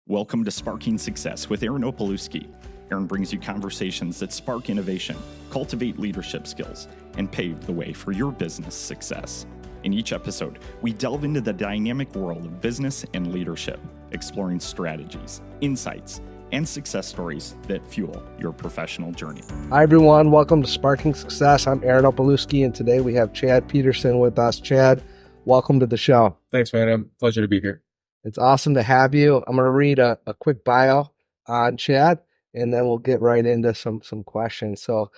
Welcome to Sparking Success with Arron. Arron brings you conversations that spark innovation, cultivate leadership skills, and pave the way for your business success. In each episode, we delve into the dynamic world of business and leadership, exploring strategies, insights, and success stories that fuel your professional journey. Hi, everyone. Welcome to Sparking Success. I'm Arron, and today we have Chad Peterson with us. Chad, welcome to the show. Thanks, man. Pleasure to be here. It's awesome to have you. I'm going to read a quick bio on Chad, and then we'll get right into some questions. So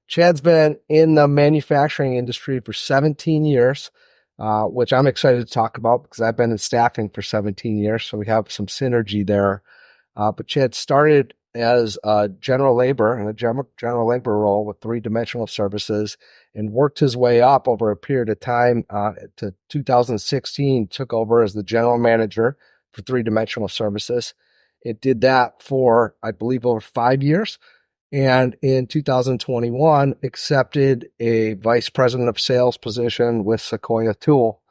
Chad's been in the manufacturing industry for 17 years, which I'm excited to talk about because I've been in staffing for 17 years, so we have some synergy there. But Chad started as a general labor in a general labor role with Three Dimensional Services and worked his way up over a period of time to 2016, took over as the general manager for Three Dimensional Services. It did that for, I believe, over 5 years. And in 2021, accepted a vice president of sales position with Sequoia Tool.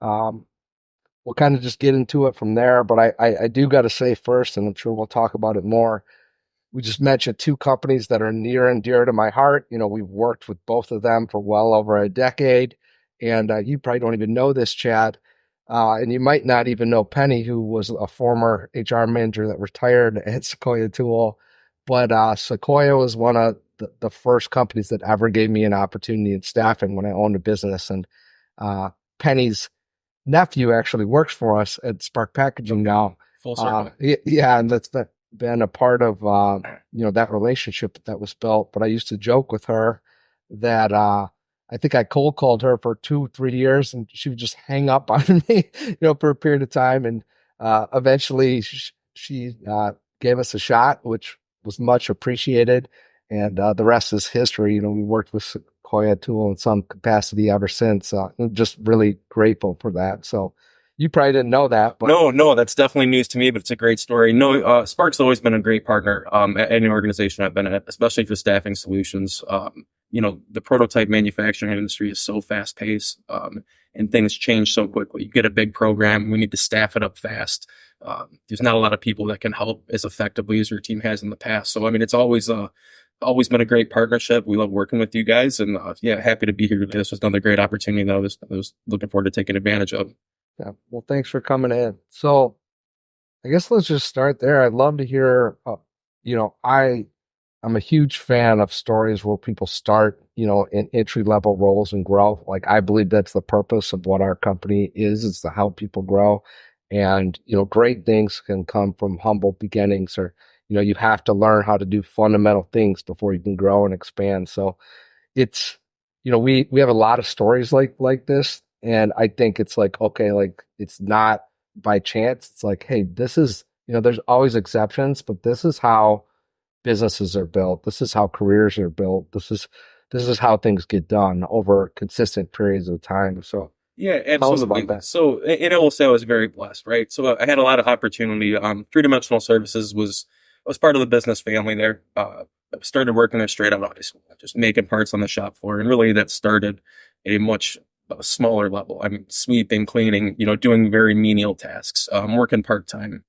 We'll kind of just get into it from there, but I do got to say first, and I'm sure we'll talk about it more, we just mentioned two companies that are near and dear to my heart. You know, we've worked with both of them for well over a decade, and you probably don't even know this, Chad, and you might not even know Penny, who was a former HR manager that retired at Sequoia Tool, but Sequoia was one of the first companies that ever gave me an opportunity in staffing when I owned a business, and Penny's nephew actually works for us at Spark Packaging now. Full circle. Yeah, and that's been a part of that relationship that was built. But I used to joke with her that I think I cold called her for 2-3 years, and she would just hang up on me, for a period of time. And eventually, she gave us a shot, which was much appreciated. And the rest is history. We worked with Sequoia Tool in some capacity ever since. I'm just really grateful for that. So you probably didn't know that. But No, that's definitely news to me, but it's a great story. No, Spark's always been a great partner at any organization I've been at, especially for staffing solutions. The prototype manufacturing industry is so fast paced and things change so quickly. You get a big program, we need to staff it up fast. There's not a lot of people that can help as effectively as your team has in the past. So, it's always been a great partnership. We love working with you guys, and happy to be here today. This was another great opportunity that I was looking forward to taking advantage of. Yeah, well, thanks for coming in. So I guess let's just start there. I'd love to hear, I'm a huge fan of stories where people start, in entry-level roles and grow. Like, I believe that's the purpose of what our company is to help people grow. And, great things can come from humble beginnings, or, you have to learn how to do fundamental things before you can grow and expand. So it's, we have a lot of stories like this. And I think it's like, okay, like it's not by chance. It's like, hey, this is, there's always exceptions, but this is how businesses are built. This is how careers are built. This is how things get done over consistent periods of time. So yeah, absolutely. So, and I will say I was very blessed, right? So I had a lot of opportunity. Three Dimensional Services I was part of the business family there. I started working there straight out of high school, just making parts on the shop floor. And really that started at a much smaller level. Sweeping, cleaning, doing very menial tasks, working part-time.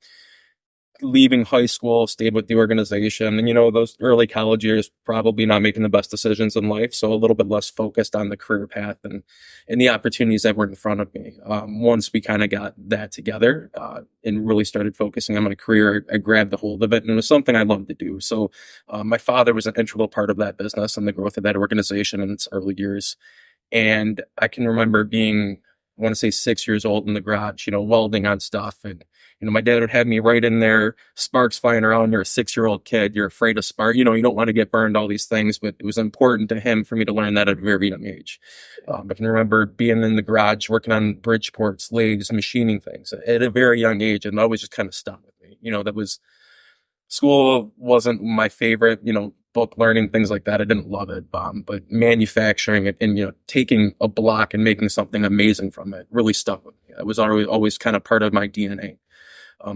Leaving high school, stayed with the organization. And, those early college years, probably not making the best decisions in life. So a little bit less focused on the career path and the opportunities that were in front of me. Once we kind of got that together and really started focusing on my career, I grabbed the hold of it, and it was something I loved to do. So my father was an integral part of that business and the growth of that organization in its early years. And I can remember being, I want to say 6 years old in the garage, welding on stuff. And, my dad would have me right in there, sparks flying around. You're a 6-year-old kid. You're afraid of spark. You don't want to get burned, all these things. But it was important to him for me to learn that at a very young age. I can remember being in the garage, working on bridge ports, lathes, machining things at a very young age. And that always just kind of stuck with me. School wasn't my favorite, book learning, things like that. I didn't love it. But manufacturing and taking a block and making something amazing from it really stuck with me. It was always kind of part of my DNA.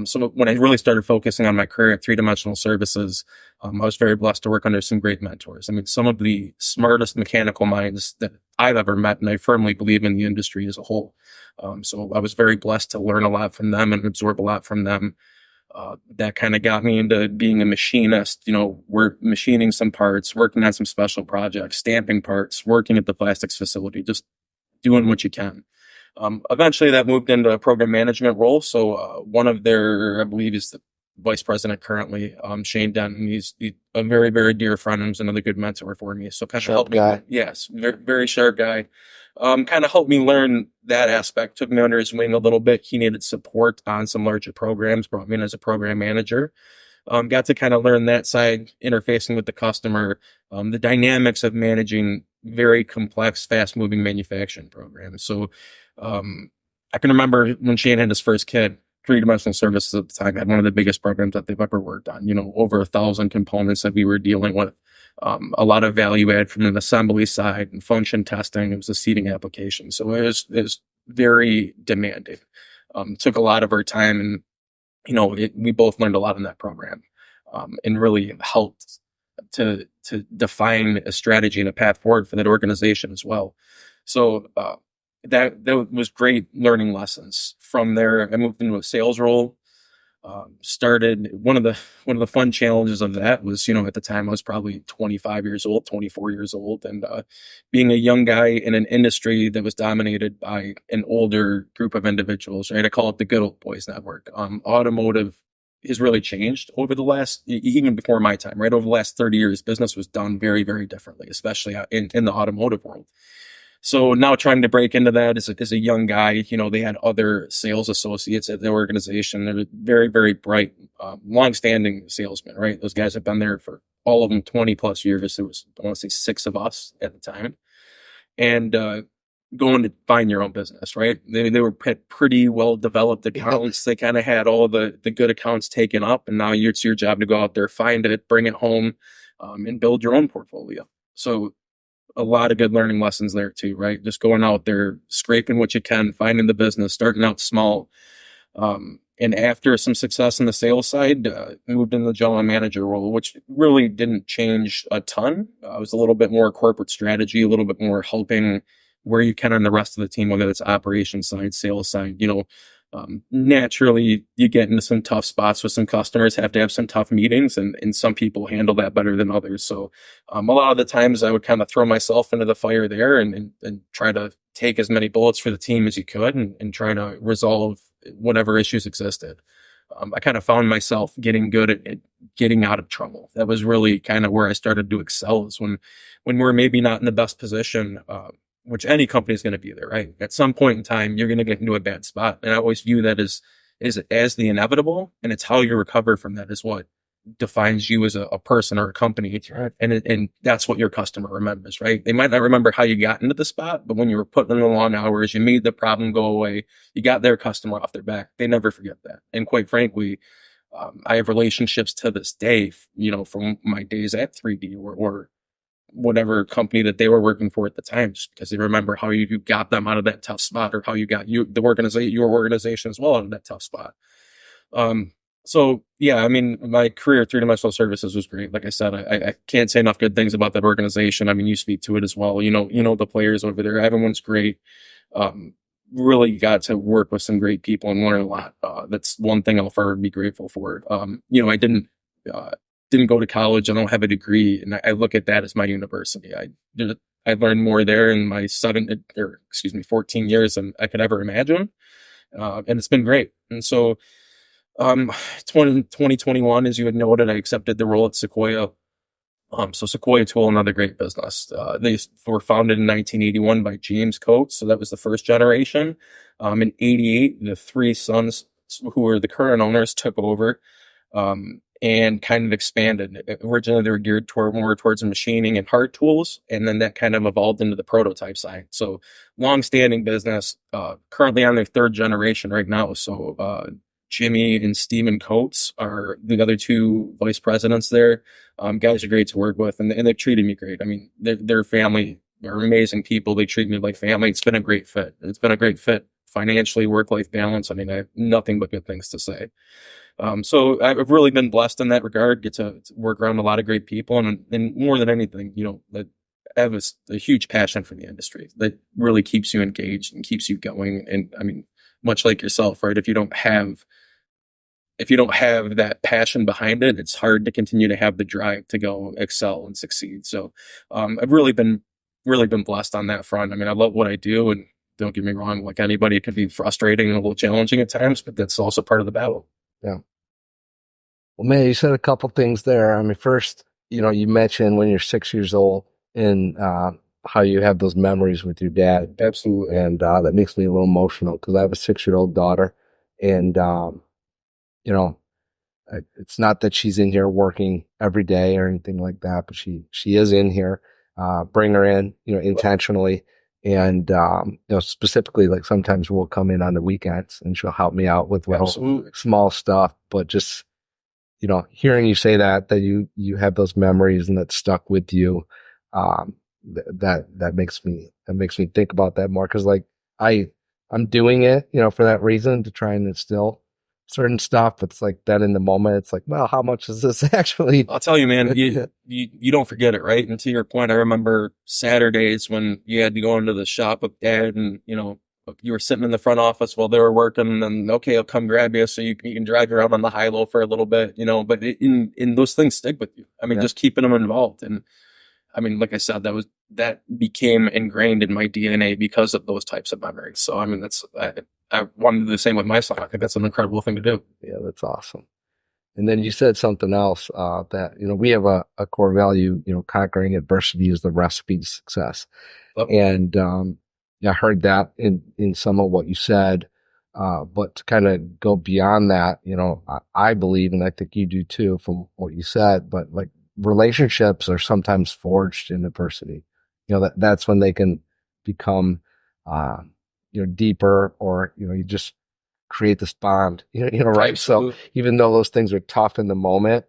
So when I really started focusing on my career at Three Dimensional Services, I was very blessed to work under some great mentors. Some of the smartest mechanical minds that I've ever met, and I firmly believe in the industry as a whole. So I was very blessed to learn a lot from them and absorb a lot from them. That kind of got me into being a machinist. We're machining some parts, working on some special projects, stamping parts, working at the plastics facility, just doing what you can. Eventually that moved into a program management role. So one of their, I believe, is the vice president currently, Shane Denton. He's a very, very dear friend and was another good mentor for me. So kind of helped me. Yes, very, very sharp guy. Kind of helped me learn that aspect, took me under his wing a little bit. He needed support on some larger programs, brought me in as a program manager. Got to kind of learn that side, interfacing with the customer, the dynamics of managing very complex, fast moving manufacturing programs. So, I can remember when Shane had his first kid, Three-Dimensional Services at the time had one of the biggest programs that they've ever worked on, over 1,000 components that we were dealing with. A lot of value add from an assembly side and function testing. It was a seating application. So it was very demanding. Took a lot of our time, and, we both learned a lot in that program, and really helped to define a strategy and a path forward for that organization as well. So, that was great learning lessons. From there, I moved into a sales role. Started one of the fun challenges of that was, at the time I was probably 25 years old, 24 years old, and being a young guy in an industry that was dominated by an older group of individuals, right? I call it the good old boys network. Automotive has really changed over the last, even before my time, right? Over the last 30 years, business was done very, very differently, especially in the automotive world. So now trying to break into that as a young guy, they had other sales associates at the organization. They're very, very bright, longstanding salesmen, right? Those guys have been there for all of them 20 plus years. There was, I want to say 6 of us at the time. And going to find your own business, right? They were pretty well developed accounts. They kind of had all the good accounts taken up. And now it's your job to go out there, find it, bring it home, and build your own portfolio. So a lot of good learning lessons there too, right? Just going out there, scraping what you can, finding the business, starting out small. And after some success in the sales side, moved into the general manager role, which really didn't change a ton. It was a little bit more corporate strategy, a little bit more helping where you can on the rest of the team, whether it's operations side, sales side, naturally you get into some tough spots with some customers, have to have some tough meetings, and some people handle that better than others. So a lot of the times I would kind of throw myself into the fire there and try to take as many bullets for the team as you could and try to resolve whatever issues existed. I kind of found myself getting good at getting out of trouble. That was really kind of where I started to excel, is when we're maybe not in the best position, which any company is going to be there, right? At some point in time, you're going to get into a bad spot. And I always view that as the inevitable, and it's how you recover from that is what defines you as a person or a company. Right. And that's what your customer remembers, right? They might not remember how you got into the spot, but when you were putting in the long hours, you made the problem go away, you got their customer off their back. They never forget that. And quite frankly, I have relationships to this day, from my days at 3D or whatever company that they were working for at the time, just because they remember how you got them out of that tough spot, or how you got your organization as well out of that tough spot. So yeah, I mean, my career at Three-Dimensional Services was great. Like I said, I can't say enough good things about that organization. I mean, you speak to it as well. The players over there, everyone's great. Really got to work with some great people and learn a lot. That's one thing I'll forever be grateful for. I didn't go to college. I don't have a degree, and I look at that as my university. I learned more there in my 14 years than I could ever imagine. And it's been great. And so, 2021, as you had noted, I accepted the role at Sequoia. So Sequoia Tool, another great business. They were founded in 1981 by James Coates. So that was the first generation. In 88, the 3 sons who were the current owners took over. And kind of expanded. Originally, they were geared more towards machining and hard tools, and then that kind of evolved into the prototype side. So, long-standing business, currently on their 3rd generation right now. So, Jimmy and Stephen Coates are the other 2 vice presidents there. Guys are great to work with, and they've treated me great. I mean, their family are amazing people. They treat me like family. It's been a great fit. It's been a great fit financially, work-life balance. I mean, I have nothing but good things to say. So I've really been blessed in that regard, get to work around a lot of great people, and more than anything, that I have a huge passion for the industry that really keeps you engaged and keeps you going. And I mean, much like yourself, right? If you don't have if you don't have that passion behind it, it's hard to continue to have the drive to go excel and succeed. So, I've really been blessed on that front. I mean, I love what I do, and don't get me wrong, like anybody, it can be frustrating and a little challenging at times, but that's also part of the battle. Yeah. Well, man, you said a couple things there. I mean, first, you mentioned when you're 6 years old and how you have those memories with your dad. Absolutely. And that makes me a little emotional because I have a 6-year-old daughter, and it's not that she's in here working every day or anything like that, but she is in here. Bring her in, intentionally. And, specifically, like sometimes we'll come in on the weekends and she'll help me out with little small stuff, but just, hearing you say that you have those memories and that stuck with you, that makes me think about that more. Cause like I'm doing it, for that reason, to try and instill certain stuff. It's like that in the moment. It's like, well, how much is this actually? I'll tell you, man, you don't forget it, right? And to your point, I remember Saturdays when you had to go into the shop with dad, and you were sitting in the front office while they were working, and then, okay, I'll come grab you so you can drive around on the high-low for a little bit, but in those things stick with you. I mean, just keeping them involved. And I mean, like I said, that became ingrained in my DNA because of those types of memories. So, I mean, I wanted to do the same with my son. I think that's an incredible thing to do. Yeah, that's awesome. And then you said something else, that, we have a core value, conquering adversity is the recipe to success. Yep. And, I heard that in some of what you said. But to kind of go beyond that, I believe, and I think you do too from what you said, but like relationships are sometimes forged in adversity. That's when they can become, deeper, or, you just create this bond, right? Absolutely. So even though those things are tough in the moment,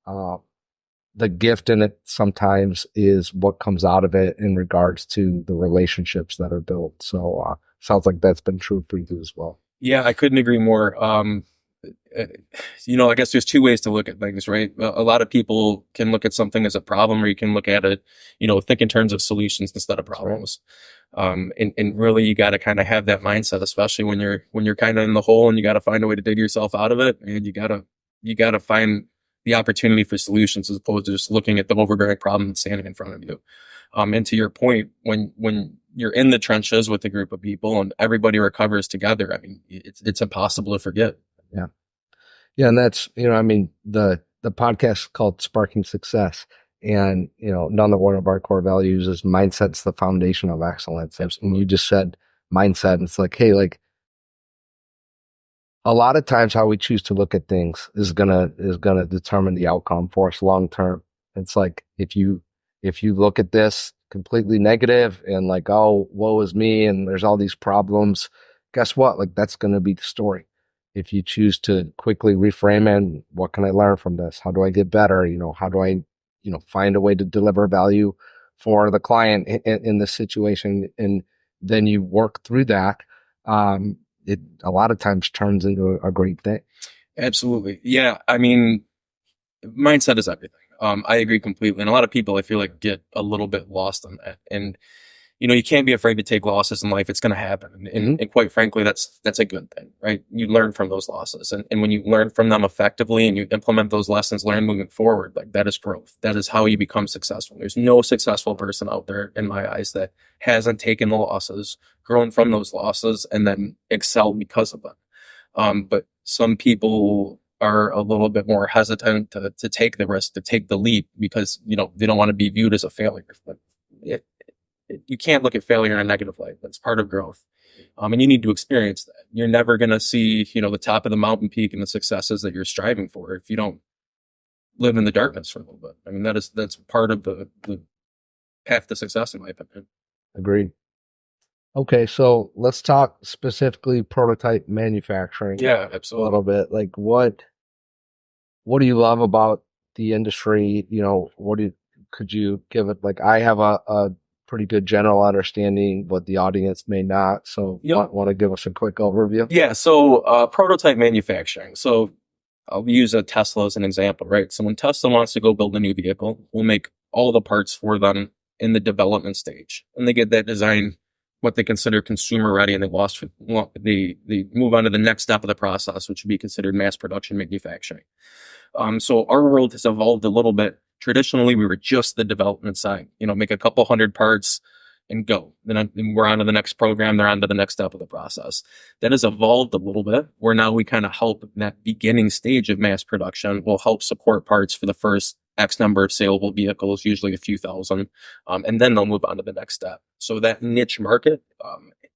the gift in it sometimes is what comes out of it in regards to the relationships that are built. So, sounds like that's been true for you as well. Yeah, I couldn't agree more. I guess there's two ways to look at things, right? A lot of people can look at something as a problem, or you can look at it, think in terms of solutions instead of problems. And really you got to kind of have that mindset, especially when you're kind of in the hole and you got to find a way to dig yourself out of it. And you got to find the opportunity for solutions as opposed to just looking at the overbearing problem that's standing in front of you. And to your point, when you're in the trenches with a group of people and everybody recovers together, I mean, it's impossible to forget. Yeah. Yeah. And that's, the podcast is called Sparking Success. And, another one of our core values is mindset's the foundation of excellence. Absolutely. And you just said mindset. And it's like, hey, like a lot of times how we choose to look at things is gonna determine the outcome for us long term. It's like, if you look at this completely negative and like, oh, woe is me, and there's all these problems, guess what? Like, that's going to be the story. If you choose to quickly reframe it, what can I learn from this? How do I get better? How do I, find a way to deliver value for the client in this situation? And then you work through that. It a lot of times turns into a great thing. Absolutely. Yeah. I mean, mindset is everything. I agree completely. And a lot of people, I feel like, get a little bit lost on that. And, you can't be afraid to take losses in life. It's going to happen. And quite frankly, that's a good thing, right? You learn from those losses. And when you learn from them effectively and you implement those lessons learned moving forward, like, that is growth. That is how you become successful. There's no successful person out there, in my eyes, that hasn't taken the losses, grown from those losses, and then excelled because of them. But some people are a little bit more hesitant to take the risk, to take the leap, because, they don't want to be viewed as a failure. But you can't look at failure in a negative light. That's part of growth. And you need to experience that. You're never going to see, the top of the mountain peak and the successes that you're striving for if you don't live in the darkness for a little bit. I mean, that's part of the path to success, in my opinion. Agreed. Okay, so let's talk specifically prototype manufacturing. Yeah, absolutely. A little bit. Like, what do you love about the industry? Could you give it, like, I have a pretty good general understanding, but the audience may not. So want to give us a quick overview? Yeah. So, prototype manufacturing. So I'll use a Tesla as an example, right? So when Tesla wants to go build a new vehicle, we'll make all the parts for them in the development stage, and they get that design what they consider consumer ready, and they move on to the next step of the process, which would be considered mass production manufacturing. So our world has evolved a little bit. Traditionally, we were just the development side, make a couple hundred parts and go. Then we're on to the next program. They're on to the next step of the process. That has evolved a little bit, where now we kind of help in that beginning stage of mass production. We'll help support parts for the first X number of saleable vehicles, usually a few thousand, and then they'll move on to the next step. So that niche market,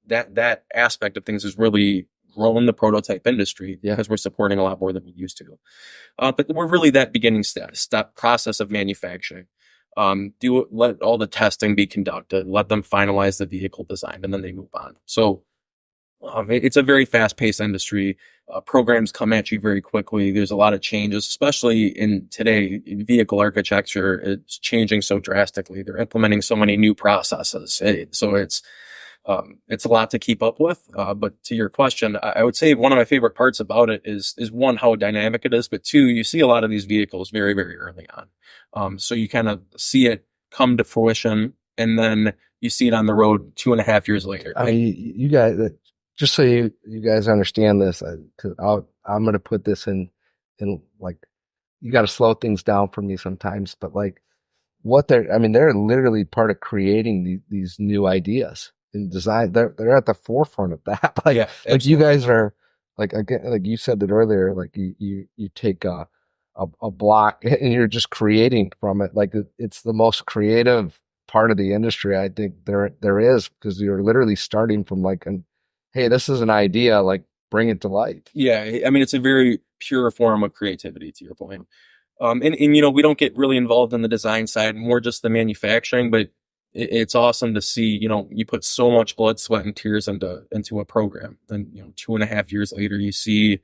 that aspect of things has really grown the prototype industry because we're supporting a lot more than we used to. But we're really that beginning step process of manufacturing. Let all the testing be conducted, let them finalize the vehicle design, and then they move on. So it's a very fast-paced industry. Programs come at you very quickly. There's a lot of changes, especially in today. Vehicle architecture is changing so drastically. They're implementing so many new processes. So it's a lot to keep up with. But to your question, I would say one of my favorite parts about it is one, how dynamic it is, but two, you see a lot of these vehicles very, very early on. So you kind of see it come to fruition, and then you see it on the road 2.5 years later. I mean, you guys, just so you guys understand this, because I'm going to put this in like, you got to slow things down for me sometimes, but like they're literally part of creating these new ideas in design. They're at the forefront of that. Like you guys are like, again, like you said that earlier, like you take a block and you're just creating from it. Like it's the most creative part of the industry, I think there is, because you're literally starting from like hey, this is an idea, like bring it to life. Yeah, I mean, it's a very pure form of creativity, to your point. And we don't get really involved in the design side, more just the manufacturing, but it's awesome to see, you put so much blood, sweat, and tears into a program. Then, 2.5 years later, you see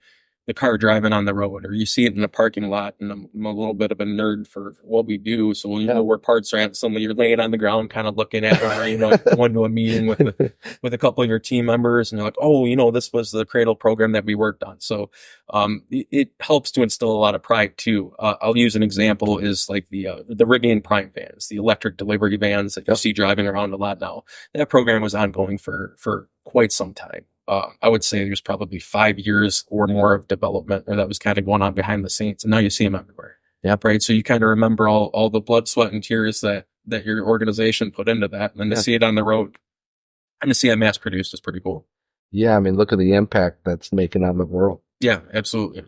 the car driving on the road, or you see it in the parking lot. And I'm a little bit of a nerd for what we do. So you know where parts are at. Suddenly you're laying on the ground, kind of looking at it, or, going to a meeting with a couple of your team members, and you're like, oh, this was the Cradle program that we worked on. So, it helps to instill a lot of pride too. I'll use an example is like the Rivian Prime vans, the electric delivery vans that you see driving around a lot now. That program was ongoing for quite some time. I would say there's probably 5 years or more of development, or that was kind of going on behind the scenes, and now you see them everywhere. Yeah, right. So you kind of remember all the blood, sweat, and tears that your organization put into that, and then to see it on the road and to see it mass produced is pretty cool. Yeah, I mean, look at the impact that's making on the world. Yeah, absolutely.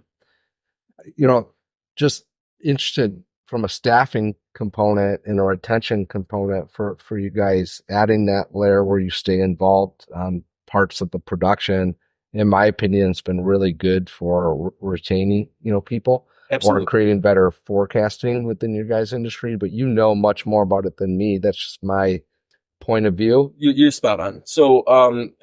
Just interested from a staffing component and a retention component for you guys, adding that layer where you stay involved on parts of the production, in my opinion, it's been really good for retaining, people. Absolutely. Or creating better forecasting within your guys' industry. But much more about it than me. That's just my point of view. You're spot on. So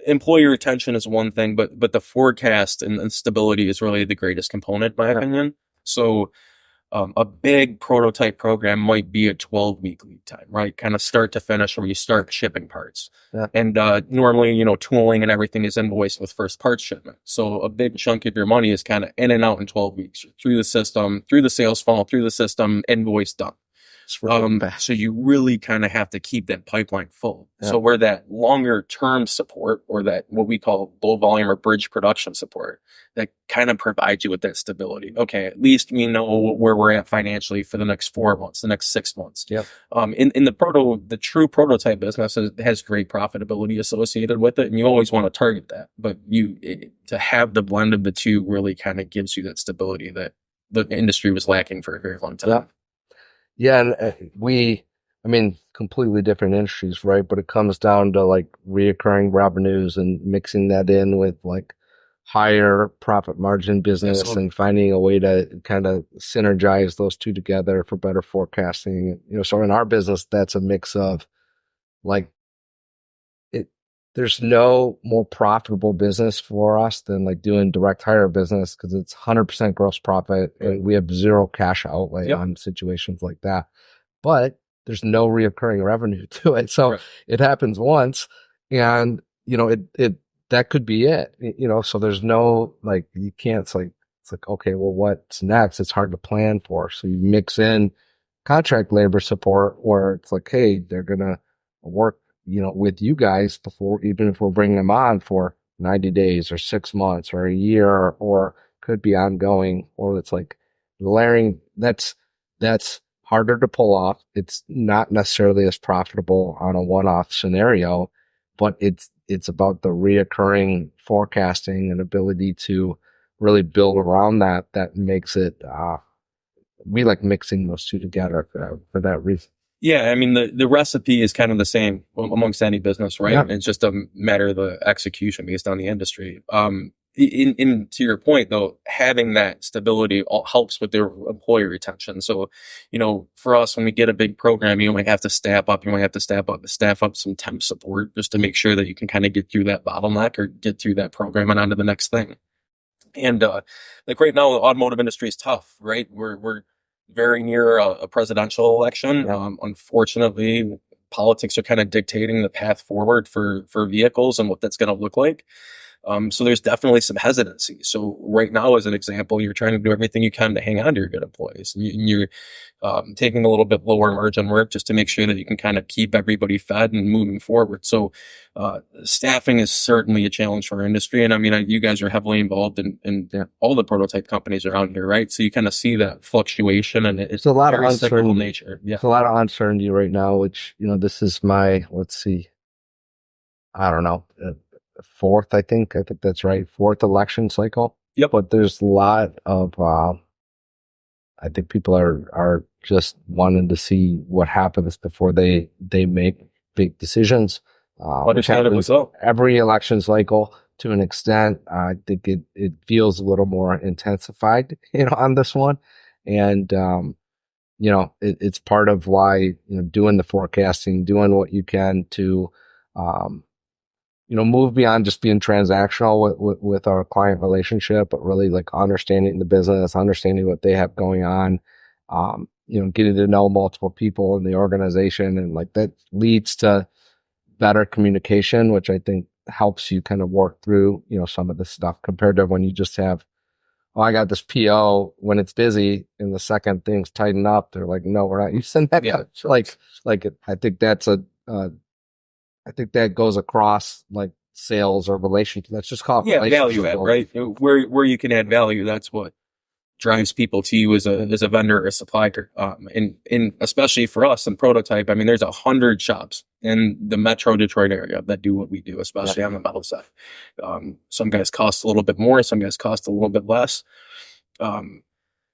employee retention is one thing, but the forecast and stability is really the greatest component, in my opinion. So a big prototype program might be a 12-week lead time, right? Kind of start to finish, where you start shipping parts. Yeah. And normally, tooling and everything is invoiced with first parts shipment. So a big chunk of your money is kind of in and out in 12 weeks, through the system, through the sales funnel, through the system, invoice done. So you really kind of have to keep that pipeline full. Yeah. So where that longer term support, or that what we call low volume or bridge production support, that kind of provides you with that stability. Okay, at least we know where we're at financially for the next 4 months, the next 6 months. Yep. In the true prototype business has great profitability associated with it, and you always want to target that. But to have the blend of the two really kind of gives you that stability that the industry was lacking for a very long time. Yeah. Yeah, and completely different industries, right? But it comes down to like reoccurring revenues and mixing that in with like higher profit margin business. Absolutely. And finding a way to kind of synergize those two together for better forecasting. So in our business, that's a mix of like there's no more profitable business for us than like doing direct hire business, because it's 100% gross profit, right, and we have zero cash outlay on situations like that. But there's no reoccurring revenue to it. So it happens once, and that could be it. So there's no, like, you can't, it's like, okay, well, what's next? It's hard to plan for. So you mix in contract labor support, where it's like, hey, they're going to work with you guys before, even if we're bringing them on for 90 days or 6 months or a year, or could be ongoing, or it's like layering, that's harder to pull off. It's not necessarily as profitable on a one-off scenario, but it's about the reoccurring forecasting and ability to really build around that makes it, we like mixing those two together for that reason. Yeah, I mean, the recipe is kind of the same amongst any business, right? Yeah. It's just a matter of the execution based on the industry. To your point though, having that stability helps with their employee retention. So, for us, when we get a big program, you might have to staff up some temp support just to make sure that you can kind of get through that bottleneck or get through that program and on to the next thing. And, like right now, the automotive industry is tough, right? We're very near a presidential election. Yeah. Unfortunately, politics are kind of dictating the path forward for vehicles and what that's going to look like. So there's definitely some hesitancy. So right now, as an example, you're trying to do everything you can to hang on to your good employees. You're taking a little bit lower margin work just to make sure that you can kind of keep everybody fed and moving forward. So staffing is certainly a challenge for our industry. And I mean, you guys are heavily involved in all the prototype companies around here, right? So you kind of see that fluctuation, and it's a lot of uncertainty nature. Yeah. There's a lot of uncertainty right now, which, this is my, let's see, I don't know, fourth, I think that's right. Fourth election cycle. Yep. But there's a lot of, I think people are just wanting to see what happens before they make big decisions. Which happens every election cycle to an extent. I think it feels a little more intensified, on this one. And, it's part of why, doing the forecasting, doing what you can to, move beyond just being transactional with our client relationship, but really like understanding the business, understanding what they have going on, getting to know multiple people in the organization. And like that leads to better communication, which I think helps you kind of work through, some of this stuff compared to when you just have, I got this PO when it's busy and the second things tighten up, they're like, no, we're not using that. Yeah, sure. I think that's I think that goes across like sales or relationship. Let's just call it value add, right? Where you can add value, that's what drives people to you as a vendor or a supplier. And especially for us in prototype, I mean, there's 100 shops in the Metro Detroit area that do what we do, especially on the metal side. Some guys cost a little bit more, some guys cost a little bit less.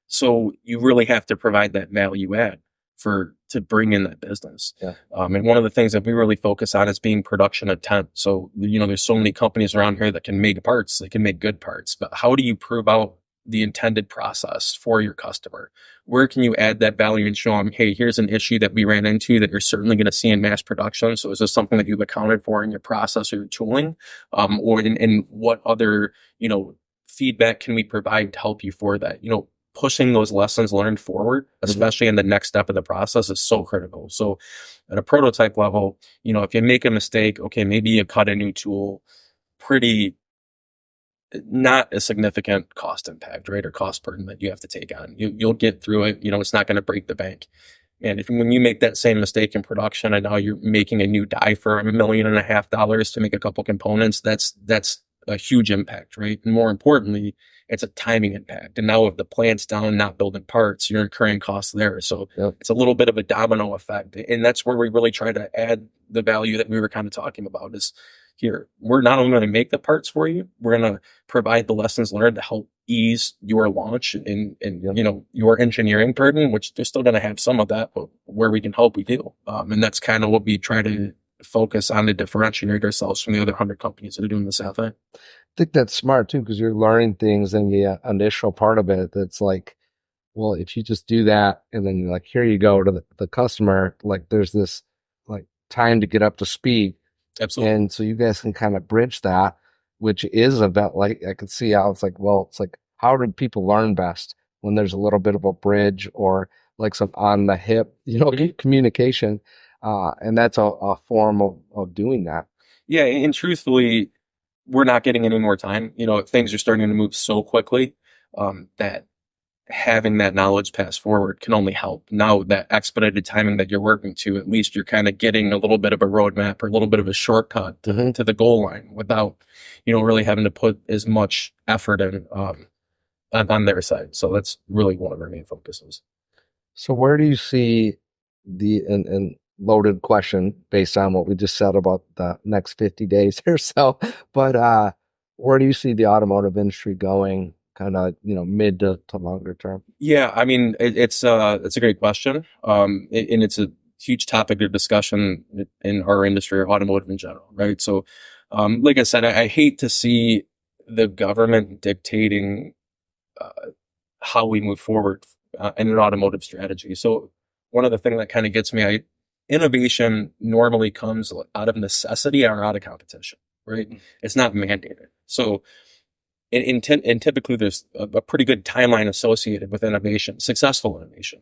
So you really have to provide that value add to bring in that business. Yeah. And one of the things that we really focus on is being production intent. So, there's so many companies around here that can make parts, they can make good parts, but how do you prove out the intended process for your customer? Where can you add that value and show them, hey, here's an issue that we ran into that you're certainly going to see in mass production. So is this something that you've accounted for in your process or your tooling? Or in what other, feedback can we provide to help you for that? Pushing those lessons learned forward, especially in the next step of the process, is so critical. So at a prototype level, if you make a mistake, okay, maybe you cut a new tool, not a significant cost impact, right? Or cost burden that you have to take on. You'll get through it. It's not going to break the bank. And when you make that same mistake in production and now you're making a new die for $1.5 million to make a couple components, that's a huge impact, right? And more importantly, it's a timing impact. And now if the plant's down, not building parts, you're incurring costs there. So It's a little bit of a domino effect. And that's where we really try to add the value that we were kind of talking about is here. We're not only going to make the parts for you, we're going to provide the lessons learned to help ease your launch and your engineering burden, which they're still going to have some of that, but where we can help, we do. And that's kind of what we try to focus on to differentiate ourselves from the other 100 companies that are doing the same thing. I think that's smart too, because you're learning things in the initial part of it. That's like, well, if you just do that and then you're like, here you go to the customer, like there's this like time to get up to speed. Absolutely. And so you guys can kind of bridge that, which is about like, I can see how it's like, how do people learn best when there's a little bit of a bridge or like some on the hip, communication. And that's a form of doing that. Yeah. And truthfully, we're not getting any more time. Things are starting to move so quickly that having that knowledge pass forward can only help. Now that expedited timing that you're working to, at least you're kind of getting a little bit of a roadmap or a little bit of a shortcut to the goal line without, really having to put as much effort in on their side. So that's really one of our main focuses. So where do you see and loaded question based on what we just said about the next 50 days or so, but where do you see the automotive industry going kind of, mid to longer term? Yeah, I mean, it's a great question. And it's a huge topic of discussion in our industry or automotive in general, right? So, like I said, I hate to see the government dictating how we move forward in an automotive strategy. So one of the things that kind of gets me, innovation normally comes out of necessity or out of competition, right? Mm-hmm. It's not mandated. So and typically there's a pretty good timeline associated with innovation, successful innovation.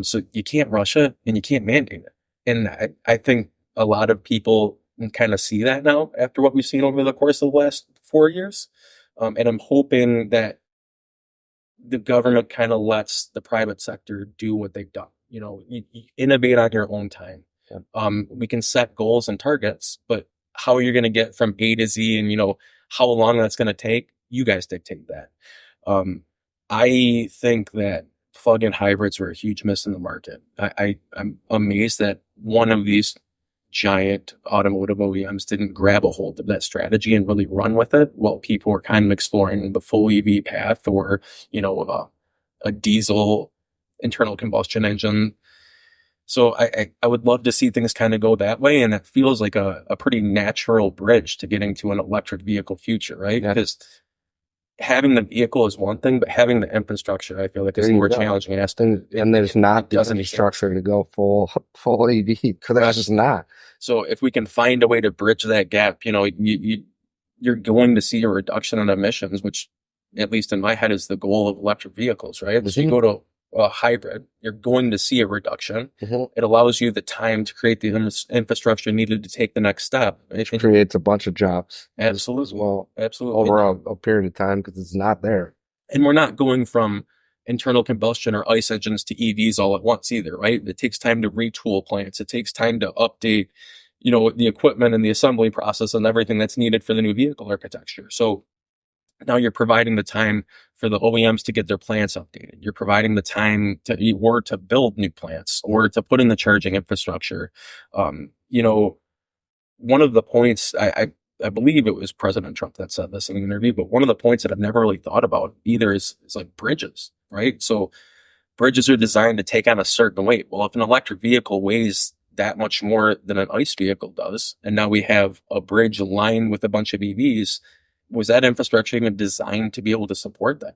So you can't rush it and you can't mandate it. And I think a lot of people kind of see that now after what we've seen over the course of the last 4 years. And I'm hoping that the government kind of lets the private sector do what they've done. You innovate on your own time. Yeah. We can set goals and targets, but how you're going to get from A to Z and, how long that's going to take, you guys dictate that. I think that plug-in hybrids were a huge miss in the market. I'm amazed that one of these giant automotive OEMs didn't grab a hold of that strategy and really run with it while people were kind of exploring the full EV path or, a diesel internal combustion engine. So I would love to see things kind of go that way. And it feels like a pretty natural bridge to getting to an electric vehicle future, right? Because having the vehicle is one thing, but having the infrastructure, I feel like is a more challenging aspect. And there's not the infrastructure to go full EV because there's just not. So if we can find a way to bridge that gap, you're going to see a reduction in emissions, which at least in my head is the goal of electric vehicles, right? Mm-hmm. So you go to a hybrid, you're going to see a reduction. Mm-hmm. It allows you the time to create the infrastructure needed to take the next step. It creates a bunch of jobs. Absolutely. As well, absolutely. Over a period of time because it's not there. And we're not going from internal combustion or ICE engines to EVs all at once either, right? It takes time to retool plants. It takes time to update, the equipment and the assembly process and everything that's needed for the new vehicle architecture. So now you're providing the time for the OEMs to get their plants updated. You're providing the time to build new plants or to put in the charging infrastructure. One of the points, I believe it was President Trump that said this in an interview, but one of the points that I've never really thought about either is like bridges, right? So bridges are designed to take on a certain weight. Well, if an electric vehicle weighs that much more than an ICE vehicle does, and now we have a bridge lined with a bunch of EVs, was that infrastructure even designed to be able to support that?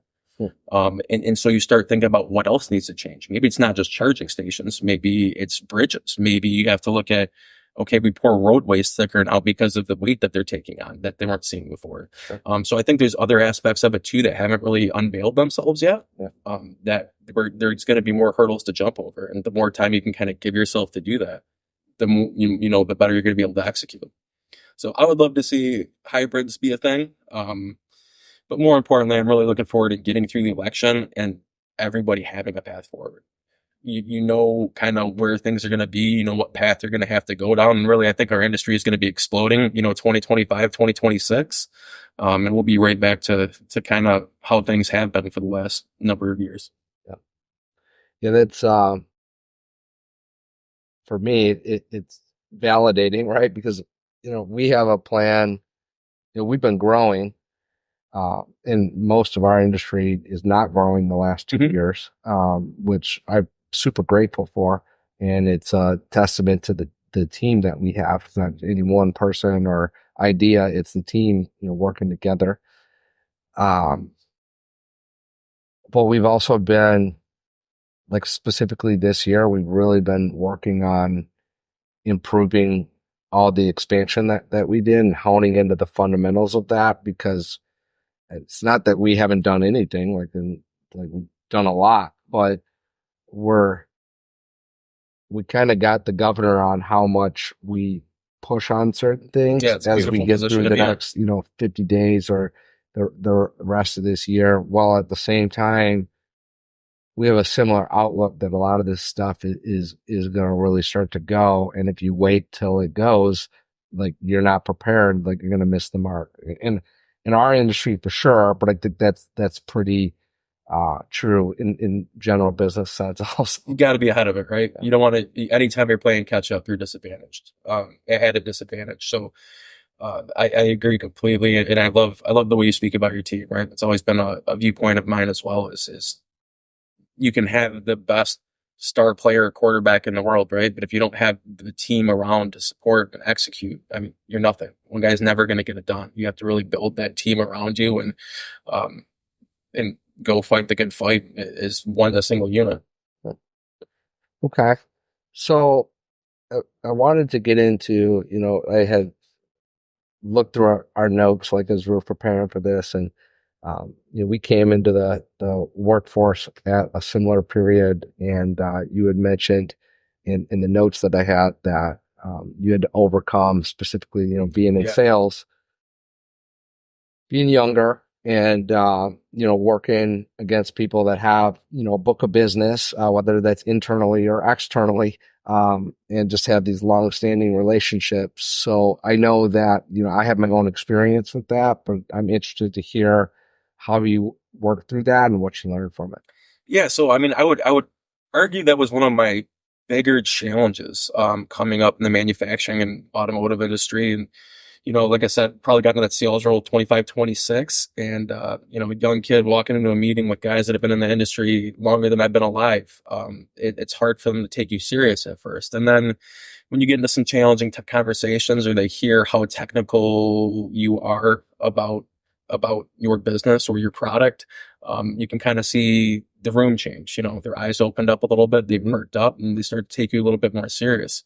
And so you start thinking about what else needs to change. Maybe it's not just charging stations. Maybe it's bridges. Maybe you have to look at, okay, we pour roadways thicker now because of the weight that they're taking on that they weren't seeing before. Sure. So I think there's other aspects of it too that haven't really unveiled themselves yet. Yeah. That there's going to be more hurdles to jump over. And the more time you can kind of give yourself to do that, the more, the better you're going to be able to execute. So I would love to see hybrids be a thing. But more importantly, I'm really looking forward to getting through the election and everybody having a path forward. You know kind of where things are going to be, what path they're going to have to go down. And really, I think our industry is going to be exploding, 2025, 2026. And we'll be right back to kind of how things have been for the last number of years. Yeah. Yeah, that's, for me, it's validating, right? Because we have a plan. We've been growing, and most of our industry is not growing the last 2 mm-hmm. years, which I'm super grateful for. And it's a testament to the team that we have. It's not any one person or idea. It's the team, working together. But we've also been, like specifically this year, we've really been working on improving all the expansion that we did and honing into the fundamentals of that, because it's not that we haven't done anything, we've done a lot, but we kind of got the governor on how much we push on certain things as we get through the next, 50 days or the rest of this year, while at the same time we have a similar outlook that a lot of this stuff is going to really start to go. And if you wait till it goes, like you're not prepared, like you're going to miss the mark. And in our industry for sure, but I think that's pretty true in general business sense also. You got to be ahead of it, right? Yeah. You don't want to, anytime you're playing catch up, you're disadvantaged, at a disadvantage. So, I agree completely. And I love the way you speak about your team, right? It's always been a viewpoint of mine as well, is you can have the best star player quarterback in the world, right? But if you don't have the team around to support and execute, I mean, you're nothing. One guy's never going to get it done. You have to really build that team around you and go fight the good fight as a single unit. Okay. So I wanted to get into, I had looked through our notes, like as we were preparing for this, and we came into the workforce at a similar period, and you had mentioned in the notes that I had that you had to overcome specifically, being in sales, being younger, and working against people that have a book of business, whether that's internally or externally, and just have these long-standing relationships. So I know that I have my own experience with that, but I'm interested to hear how you work through that and what you learned from it. Yeah, so I mean, I would argue that was one of my bigger challenges coming up in the manufacturing and automotive industry. And like I said, probably got into that sales role 25, 26, and a young kid walking into a meeting with guys that have been in the industry longer than I've been alive. It's hard for them to take you serious at first, and then when you get into some challenging conversations, or they hear how technical you are about your business or your product, you can kind of see the room change. Their eyes opened up a little bit, they perked up, and they start to take you a little bit more serious.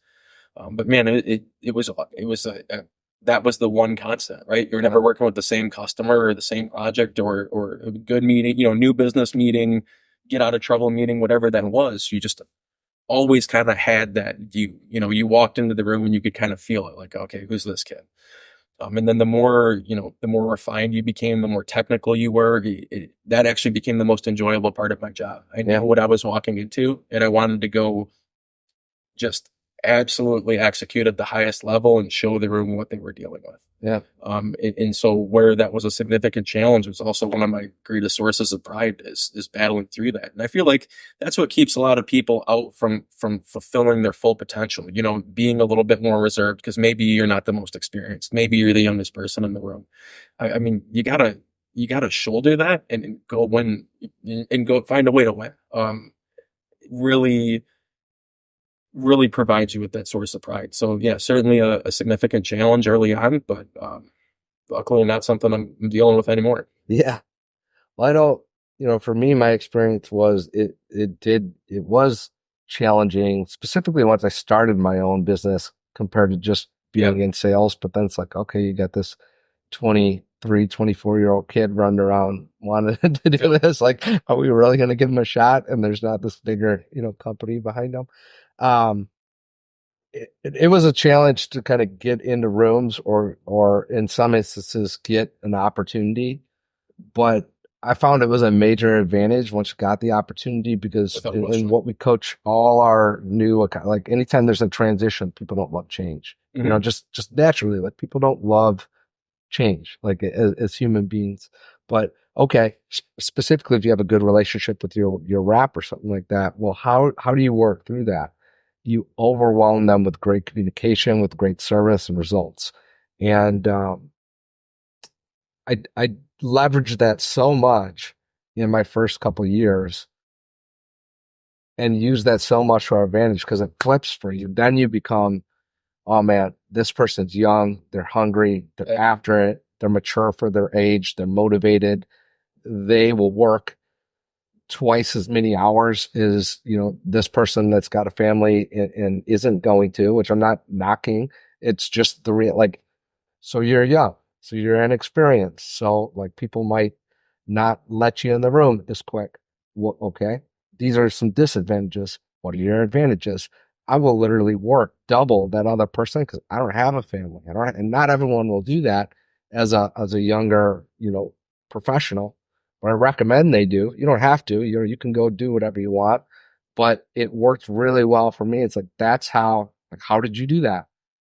But man, it was that was the one constant, right? You're never working with the same customer or the same project or a good meeting, new business meeting, get out of trouble meeting, whatever that was. You just always kind of had that, you walked into the room and you could kind of feel it, like, okay, who's this kid? And then the more refined you became, the more technical you were, that actually became the most enjoyable part of my job. I knew what I was walking into, and I wanted to go just absolutely execute at the highest level and show the room what they were dealing with. Yeah. And so where that was a significant challenge was also one of my greatest sources of pride is battling through that. And I feel like that's what keeps a lot of people out from fulfilling their full potential, being a little bit more reserved, because maybe you're not the most experienced. Maybe you're the youngest person in the room. I mean, you gotta shoulder that and go win and go find a way to win. Really provides you with that source of pride. So yeah, certainly a significant challenge early on, but luckily not something I'm dealing with anymore. Yeah. Well, I know, for me, my experience was it was challenging, specifically once I started my own business compared to just being in sales. But then it's like, okay, you got this 23, 24-year-old kid running around wanting to do this. Like, are we really going to give him a shot? And there's not this bigger, company behind him. It was a challenge to kind of get into rooms or in some instances get an opportunity, but I found it was a major advantage once you got the opportunity, because in what we coach all our new, like anytime there's a transition, people don't love change, just naturally, like people don't love change, like as human beings. But okay, specifically if you have a good relationship with your rep or something like that, well, how do you work through that? You overwhelm them with great communication, with great service and results. And I leveraged that so much in my first couple of years and use that so much to our advantage, because it flips for you. Then you become, oh man, this person's young, they're hungry, they're after it, they're mature for their age, they're motivated, they will work twice as many hours as this person that's got a family and isn't going to, which I'm not knocking. It's just the real, like, so you're young, so you're inexperienced, so like people might not let you in the room as quick. Well, okay, these are some disadvantages. What are your advantages? I will literally work double that other person because I don't have a family. And not everyone will do that as a younger, professional. but I recommend they do. You don't have to. You can go do whatever you want, but it worked really well for me. It's like, that's how did you do that?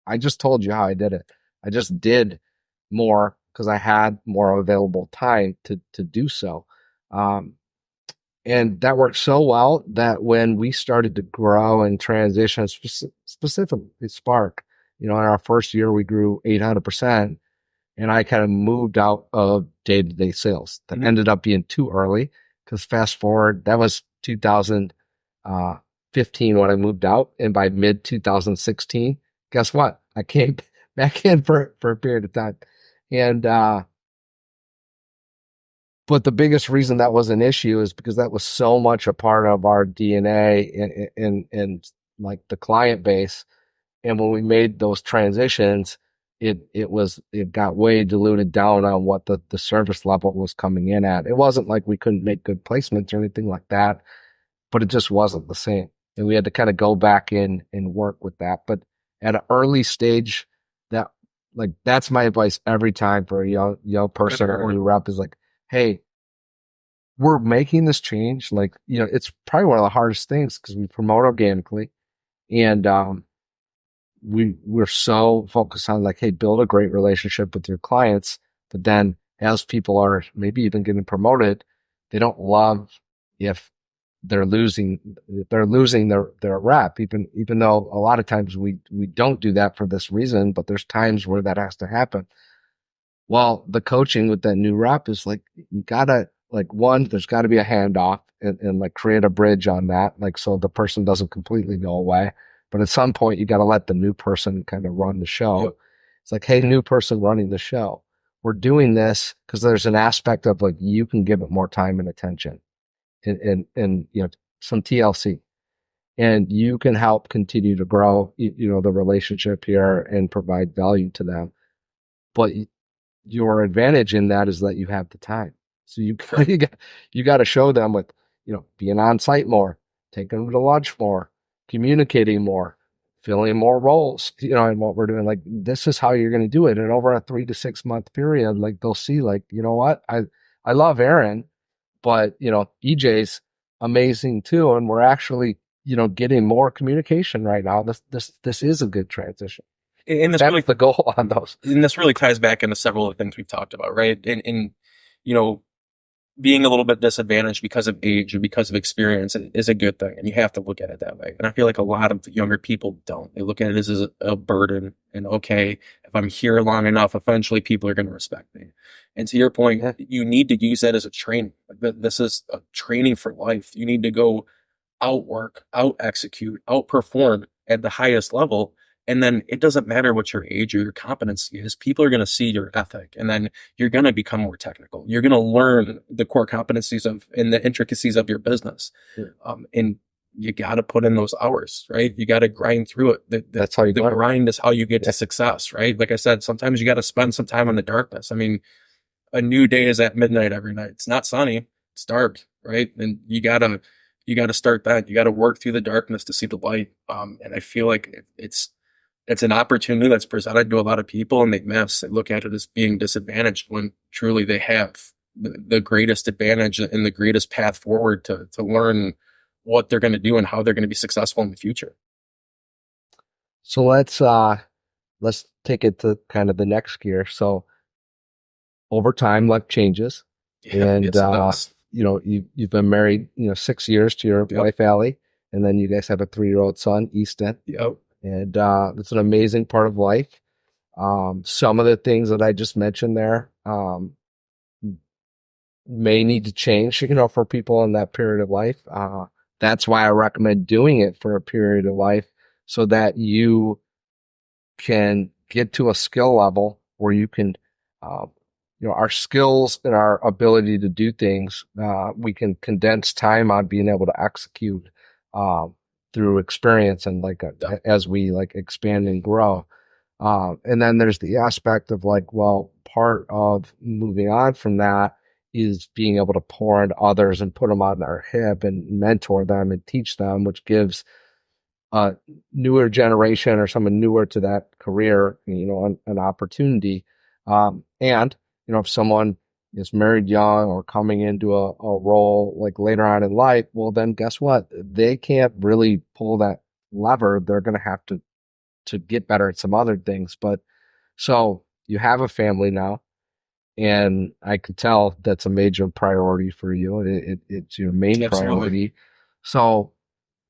I just told you how I did it. I just did more because I had more available time to do so. And that worked so well that when we started to grow and transition, specifically Spark, in our first year, we grew 800%. And I kind of moved out of day-to-day sales. That ended up being too early, because fast forward, that was 2015 when I moved out. And by mid 2016, guess what? I came back in for a period of time. And, but the biggest reason that was an issue is because that was so much a part of our DNA and like the client base. And when we made those transitions, it got way diluted down on what the service level was coming in at. It wasn't like we couldn't make good placements or anything like that, but it just wasn't the same. And we had to kind of go back in and work with that. But at an early stage, that's my advice every time for a young person or a new rep is like, hey, we're making this change. Like, it's probably one of the hardest things because we promote organically, and we're so focused on like, hey, build a great relationship with your clients. But then as people are maybe even getting promoted, they don't love if they're losing their rep, even though a lot of times we don't do that for this reason, but there's times where that has to happen. Well, the coaching with that new rep is like, you gotta, like, one, there's got to be a handoff and like create a bridge on that, like, so the person doesn't completely go away. But at some point, you got to let the new person kind of run the show. Yep. It's like, hey, new person running the show, we're doing this because there's an aspect of like, you can give it more time and attention and some TLC, and you can help continue to grow, the relationship here and provide value to them. But your advantage in that is that you have the time. So you got to show them with, being on site more, taking them to lunch more, communicating more, filling more roles, and what we're doing. Like, this is how you're going to do it. And over a 3 to 6 month period, like, they'll see, like, you know what, I love Arron, but EJ's amazing too. And we're actually, getting more communication right now. This is a good transition. And that's really the goal on those. And this really ties back into several of the things we've talked about, right? And being a little bit disadvantaged because of age or because of experience is a good thing. And you have to look at it that way. And I feel like a lot of younger people don't. They look at it as a burden. And okay, if I'm here long enough, eventually people are going to respect me. And to your point, you need to use that as a training. This is a training for life. You need to go outwork, out execute, outperform at the highest level. And then it doesn't matter what your age or your competency is. People are going to see your ethic, and then you're going to become more technical. You're going to learn the core competencies and the intricacies of your business. And you got to put in those hours, right? You got to grind through it. That's how you the grind is how you get to success, right? Like I said, sometimes you got to spend some time in the darkness. I mean, a new day is at midnight every night. It's not sunny. It's dark, right? And you got to start that. You got to work through the darkness to see the light. And I feel like it's an opportunity that's presented to a lot of people, and they miss. They look at it as being disadvantaged when truly they have the greatest advantage and the greatest path forward to learn what they're going to do and how they're going to be successful in the future. So let's take it to kind of the next gear. So over time, life changes, and you've been married 6 years to your wife Allie, and then you guys have a 3-year-old son, Easton. Yep. And it's an amazing part of life. Some of the things that I just mentioned there may need to change, for people in that period of life. That's why I recommend doing it for a period of life, so that you can get to a skill level where you can, our skills and our ability to do things, we can condense time on being able to execute through experience and as we expand and grow. And then there's the aspect of part of moving on from that is being able to pour into others and put them on their hip and mentor them and teach them, which gives a newer generation or someone newer to that career, an opportunity. And if someone is married young or coming into a role like later on in life, well, then guess what? They can't really pull that lever. They're going to have to get better at some other things. But so you have a family now, and I can tell that's a major priority for you. It's your main Absolutely. priority. So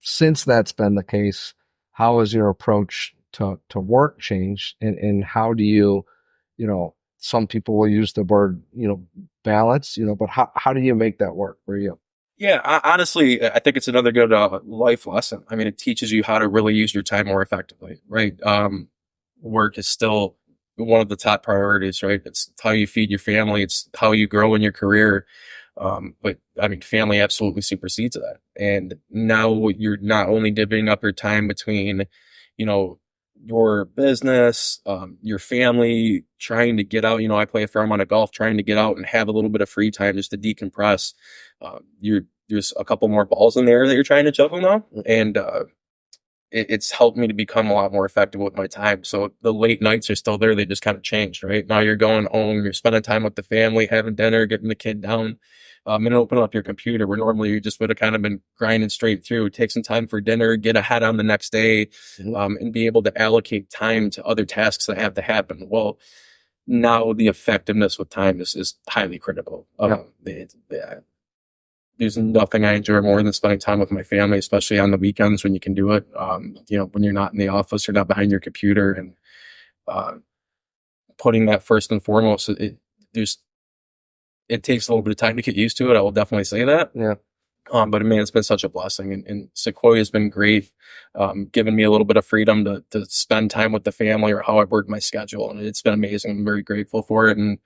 since that's been the case, how has your approach to work changed? And how do you, some people will use the word, balance, but how do you make that work for you? Yeah, honestly, I think it's another good life lesson. I mean, it teaches you how to really use your time more effectively, right? Work is still one of the top priorities, right? It's how you feed your family. It's how you grow in your career. But I mean, family absolutely supersedes that. And now you're not only divvying up your time between, your business, your family, trying to get out. I play a fair amount of golf, trying to get out and have a little bit of free time just to decompress. There's a couple more balls in the air that you're trying to juggle now. And, it's helped me to become a lot more effective with my time. So the late nights are still there. They just kind of changed, right? Now you're going home, you're spending time with the family, having dinner, getting the kid down, and open up your computer where normally you just would have kind of been grinding straight through, take some time for dinner, get ahead on the next day, and be able to allocate time to other tasks that have to happen. Well, now the effectiveness with time is highly critical. There's nothing I enjoy more than spending time with my family, especially on the weekends when you can do it. When you're not in the office or not behind your computer, and putting that first and foremost. It takes a little bit of time to get used to it. I will definitely say that. Yeah. But man, it's been such a blessing, and Sequoia has been great, giving me a little bit of freedom to spend time with the family or how I work my schedule, and it's been amazing. I'm very grateful for it, and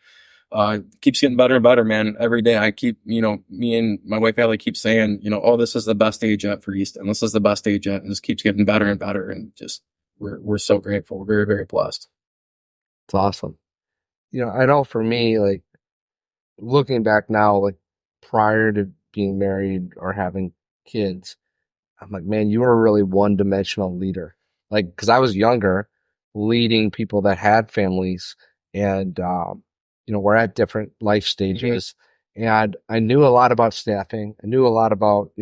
keeps getting better and better, man. Every day I keep, me and my wife Allie keep saying, oh, this is the best age yet for Easton. This is the best age yet, and just keeps getting better and better, and just we're so grateful. We're very, very blessed. It's awesome. I know for me, like looking back now, like prior to being married or having kids, I'm like, man, you were a really one-dimensional leader. Like, because I was younger, leading people that had families, and we're at different life stages, and I knew a lot about staffing. I knew a lot about,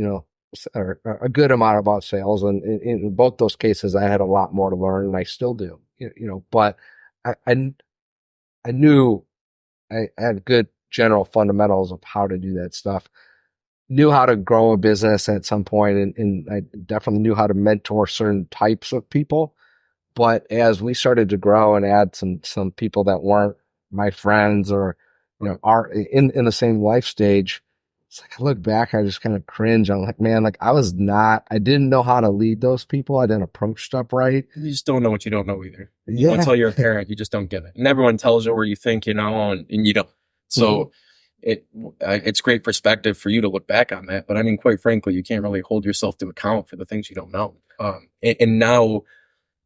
or a good amount about sales, and in both those cases, I had a lot more to learn, and I still do. But I knew I had good general fundamentals of how to do that stuff. Knew how to grow a business at some point, and I definitely knew how to mentor certain types of people. But as we started to grow and add some people that weren't my friends or are in the same life stage, it's like I look back, I just kind of cringe. I'm like, man, like I didn't know how to lead those people. I didn't approach stuff right. You just don't know what you don't know either. Yeah. Until you're a parent, you just don't get it. And everyone tells you where you think and you don't. So it's great perspective for you to look back on that. But I mean, quite frankly, you can't really hold yourself to account for the things you don't know. And now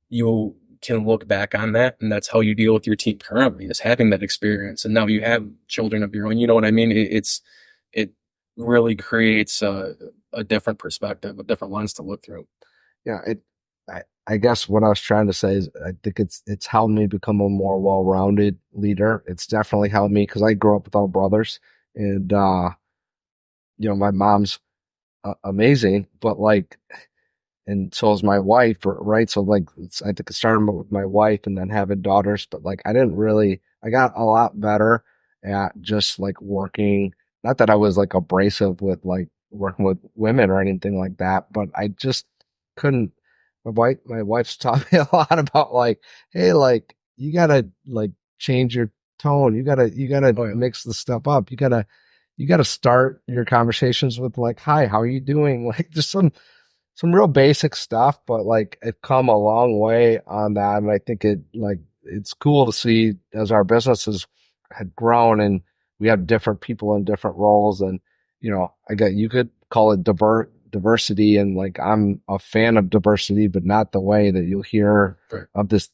you can look back on that, and that's how you deal with your team currently, is having that experience. And now you have children of your own. You know what I mean? It really creates a different perspective, a different lens to look through. Yeah. I guess what I was trying to say is I think it's helped me become a more well-rounded leader. It's definitely helped me because I grew up with all brothers, and my mom's amazing, but like, and so is my wife, right? So like, I think it started with my wife and then having daughters, but like, I got a lot better at just like working. Not that I was like abrasive with like working with women or anything like that, but I just couldn't. My wife's taught me a lot about like, hey, like you gotta like change your tone. You gotta mix the stuff up. You gotta start your conversations with like, hi, how are you doing? Like just some real basic stuff, but like it come a long way on that. And I think it's cool to see as our businesses had grown and we have different people in different roles. And, you could call it diversity. And like, I'm a fan of diversity, but not the way that you'll hear of this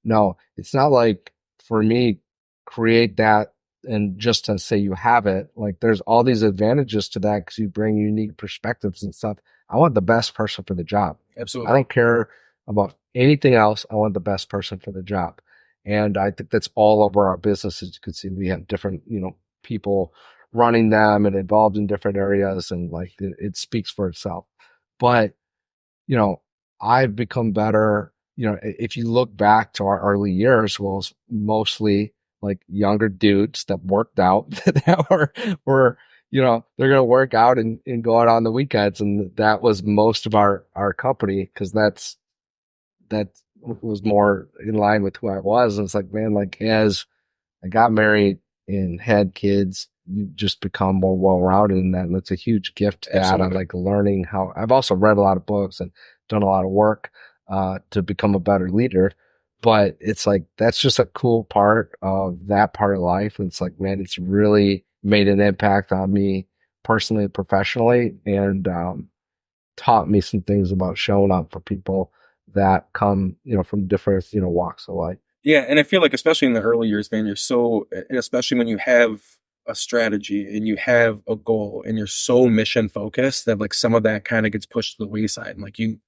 no, it's not like for me, create that and just to say you have it. Like there's all these advantages to that because you bring unique perspectives and stuff. I want the best person for the job. Absolutely. I don't care about anything else. I want the best person for the job. And I think that's all over our business. As you can see, we have different, people running them and involved in different areas, and like it speaks for itself. But, I've become better. If you look back to our early years, well, it's mostly like younger dudes that worked out that were they're going to work out and go out on the weekends. And that was most of our company, because that was more in line with who I was. And it's like, man, like as I got married and had kids, you just become more well-rounded in that. And it's a huge gift to add on, like learning how. I've also read a lot of books and done a lot of work to become a better leader. But it's like, that's just a cool part of that part of life. And it's like, man, it's really made an impact on me personally and professionally, and taught me some things about showing up for people that come, from different, walks of life. Yeah. And I feel like, especially in the early years, man, and especially when you have a strategy and you have a goal and you're so mission focused, that like some of that kind of gets pushed to the wayside. And like you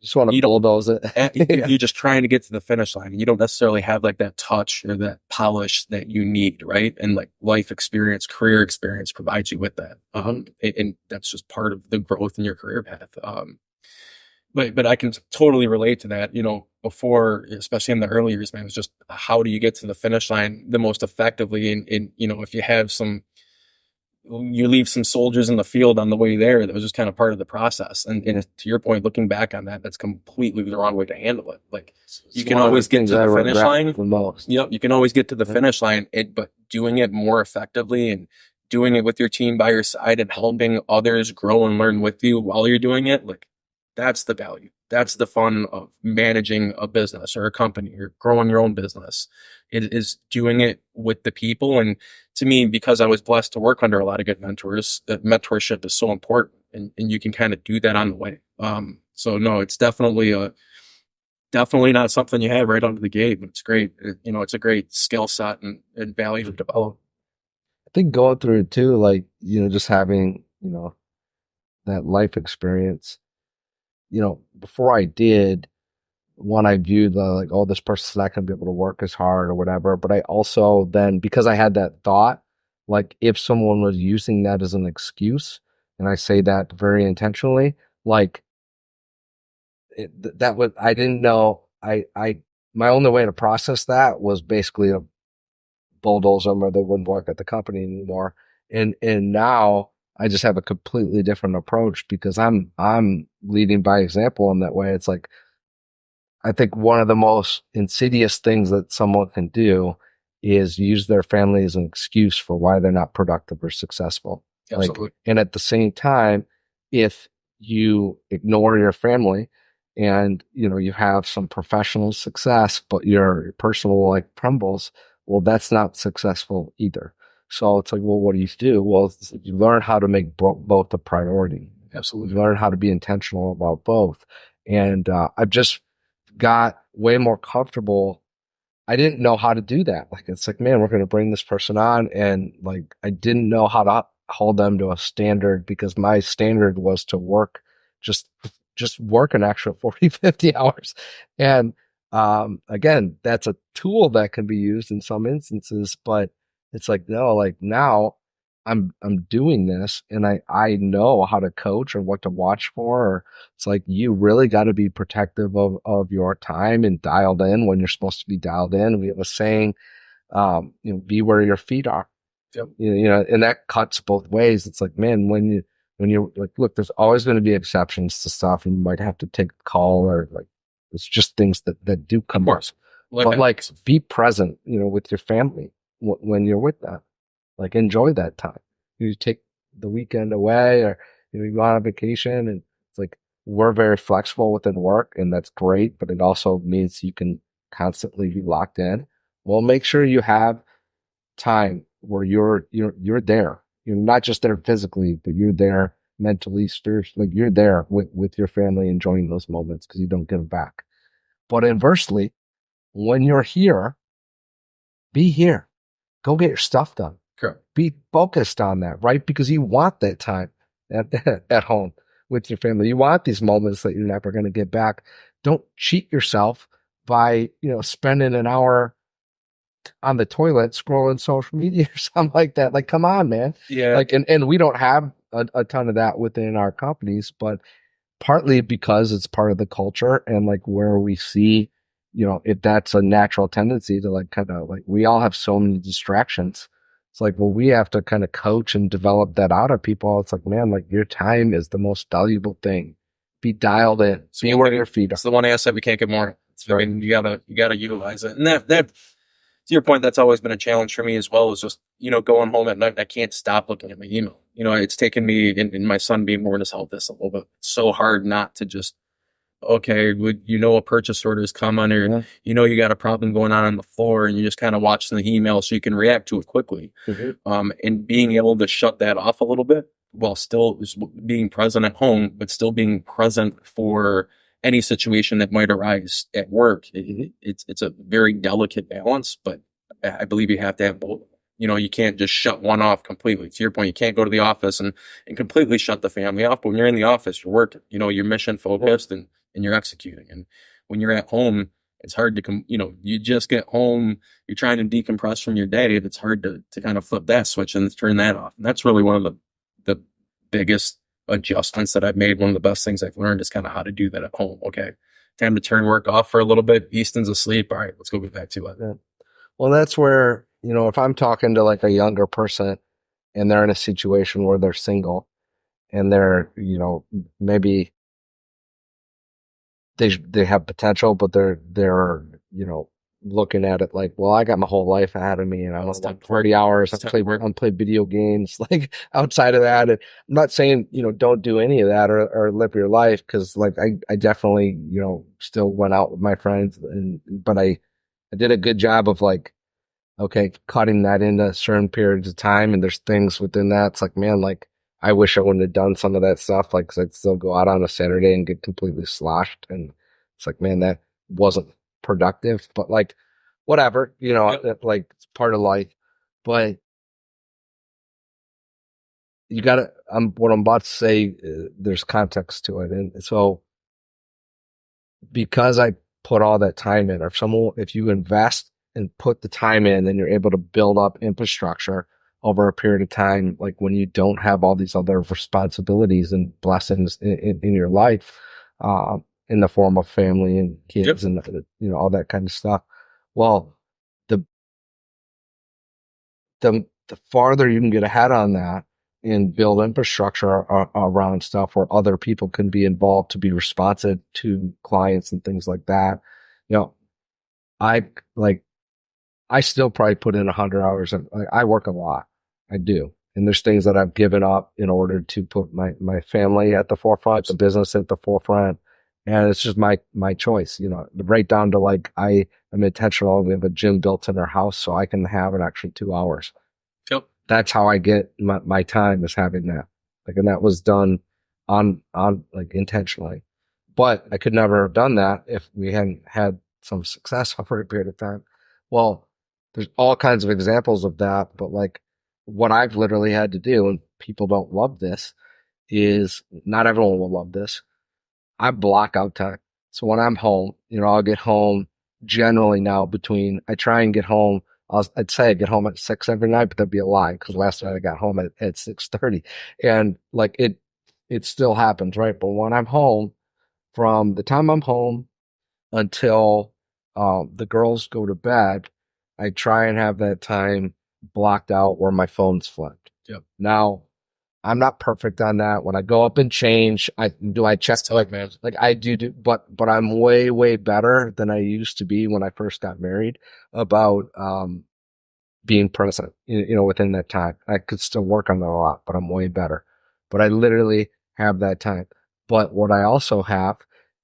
just want to bulldoze it. You're just trying to get to the finish line, and you don't necessarily have like that touch or that polish that you need, right? And like life experience, career experience provides you with that. And that's just part of the growth in your career path. But I can totally relate to that. Before, especially in the early years, man, it was just, how do you get to the finish line the most effectively? And if you leave some soldiers in the field on the way there, that was just kind of part of the process. And to your point, looking back on that, that's completely the wrong way to handle it. Like, you can always get to the finish line. Yep, you can always get to the finish line, but doing it more effectively and doing it with your team by your side and helping others grow and learn with you while you're doing it, like, that's the value. That's the fun of managing a business or a company or growing your own business. It is doing it with the people. And to me, because I was blessed to work under a lot of good mentors, that mentorship is so important, and you can kind of do that on the way. So no, it's definitely not something you have right out of the gate, but it's great. It's a great skill set and value to develop. I think going through it too, like, just having, that life experience, before I did, one, I viewed like, oh, this person's not going to be able to work as hard or whatever. But I also then, because I had that thought, like if someone was using that as an excuse, and I say that very intentionally, like I didn't know, my only way to process that was basically to bulldoze them, or they wouldn't work at the company anymore. And now I just have a completely different approach, because I'm leading by example in that way. It's like, I think one of the most insidious things that someone can do is use their family as an excuse for why they're not productive or successful. Absolutely. And at the same time, if you ignore your family and, you have some professional success, but your personal life crumbles, well, that's not successful either. So it's like, well, what do? Well, you learn how to make both a priority. Absolutely. You learn how to be intentional about both. And I've just got way more comfortable. I didn't know how to do that. Like, it's like, man, we're going to bring this person on. And like, I didn't know how to hold them to a standard, because my standard was to work, just work an extra 40, 50 hours. And again, that's a tool that can be used in some instances, but it's like, no, like now I'm doing this, and I know how to coach or what to watch for. Or it's like, you really got to be protective of your time and dialed in when you're supposed to be dialed in. We have a saying, be where your feet are. Yep. And that cuts both ways. It's like, man, when you're like, look, there's always going to be exceptions to stuff, and you might have to take a call, or like, it's just things that do come up. But like, be present, with your family when you're with them. Like, enjoy that time. You take the weekend away, or you go on vacation, and it's like, we're very flexible within work, and that's great. But it also means you can constantly be locked in. Well, make sure you have time where you're there. You're not just there physically, but you're there mentally, spiritually. Like, you're there with your family, enjoying those moments, because you don't get them back. But inversely, when you're here, be here. Go get your stuff done. Correct. Be focused on that, right? Because you want that time at home with your family. You want these moments that you're never going to get back. Don't cheat yourself by, spending an hour on the toilet scrolling social media or something like that. Like, come on, man. Yeah. Like, and we don't have a ton of that within our companies, but partly because it's part of the culture and like where we see, if that's a natural tendency to like kind of like, we all have so many distractions. It's like, well, we have to kind of coach and develop that out of people. It's like, man, like your time is the most valuable thing. Be dialed in. Be where your feet are. It's the one asset we can't get more. Right. I mean, you gotta utilize it. And that to your point, that's always been a challenge for me as well, is just, going home at night, I can't stop looking at my email. It's taken me and my son being born has helped this a little bit. It's so hard not to just, okay, a purchase order has come on, or you got a problem going on the floor, and you just kind of watching the email so you can react to it quickly. And being able to shut that off a little bit while still being present at home, but still being present for any situation that might arise at work. It's a very delicate balance, but I believe you have to have both. You can't just shut one off completely. To your point, you can't go to the office and completely shut the family off. But when you're in the office, you're working, you're mission focused and you're executing. And when you're at home, it's hard to, you just get home, you're trying to decompress from your day. It's hard to kind of flip that switch and turn that off. And that's really one of the biggest adjustments that I've made. One of the best things I've learned is kind of how to do that at home. Okay, time to turn work off for a little bit. Easton's asleep. All right, let's go get back to it. Yeah. Well, that's where, if I'm talking to like a younger person and they're in a situation where they're single and they're, maybe they have potential, but they're, looking at it like, well, I got my whole life ahead of me and I want like 40 hours. I play video games like outside of that. And I'm not saying, don't do any of that or live your life. Cause like, I definitely, still went out with my friends but I did a good job of like, okay, cutting that into certain periods of time. And there's things within that. It's like, man, like I wish I wouldn't have done some of that stuff. Like, 'cause I'd still go out on a Saturday and get completely sloshed. And it's like, man, that wasn't productive, but like, whatever, like it's part of life. But you gotta, what I'm about to say, there's context to it. And so because I put all that time in, or if you invest and put the time in, then you're able to build up infrastructure over a period of time, like when you don't have all these other responsibilities and blessings in your life, in the form of family and kids and, all that kind of stuff. Well, the farther you can get ahead on that and build infrastructure around stuff where other people can be involved to be responsive to clients and things like that. I still probably put in 100 hours. I work a lot. I do. And there's things that I've given up in order to put my family at the forefront, the business at the forefront. And it's just my choice, right down to like, I am intentional. We have a gym built in our house so I can have an extra 2 hours. Yep. That's how I get my time, is having that. Like, and that was done on like intentionally, but I could never have done that if we hadn't had some success over a period of time. Well, there's all kinds of examples of that, but like what I've literally had to do, and people don't love this, is not everyone will love this. I block out time. So when I'm home, I'll get home generally now I try and get home. I'd say I get home at 6 every night, but that'd be a lie because last night I got home at 6:30, and like it still happens, right? But when I'm home, from the time I'm home until the girls go to bed, I try and have that time blocked out where my phone's flipped. Yep. Now, I'm not perfect on that. When I go up and change, I check man. Like I do, but I'm way, way better than I used to be when I first got married about being present, within that time. I could still work on that a lot, but I'm way better. But I literally have that time. But what I also have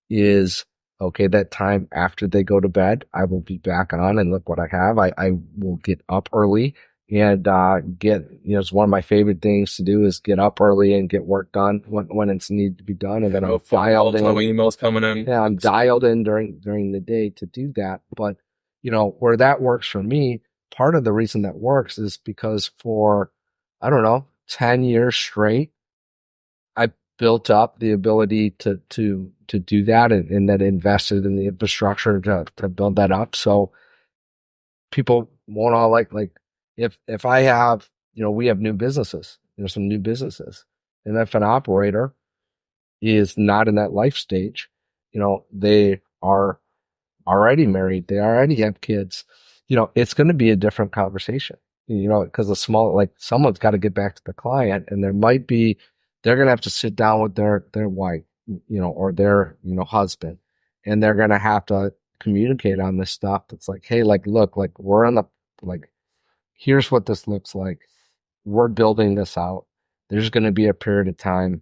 is, okay, that time after they go to bed, I will be back on and look what I have. I will get up early and it's one of my favorite things to do is get up early and get work done when it's needed to be done. And then I'm dialed in. Emails coming in. Yeah, I'm dialed in during the day to do that. But, where that works for me, part of the reason that works is because for, 10 years straight, I built up the ability to do that and then invested in the infrastructure to build that up. So people won't all like if I have, we have new businesses, some new businesses, and if an operator is not in that life stage, they are already married, they already have kids, it's going to be a different conversation, because someone's got to get back to the client, and they're going to have to sit down with their wife, or their, husband, and they're going to have to communicate on this stuff. That's like, hey, like, look, like we're on the, like, here's what this looks like. We're building this out. There's going to be a period of time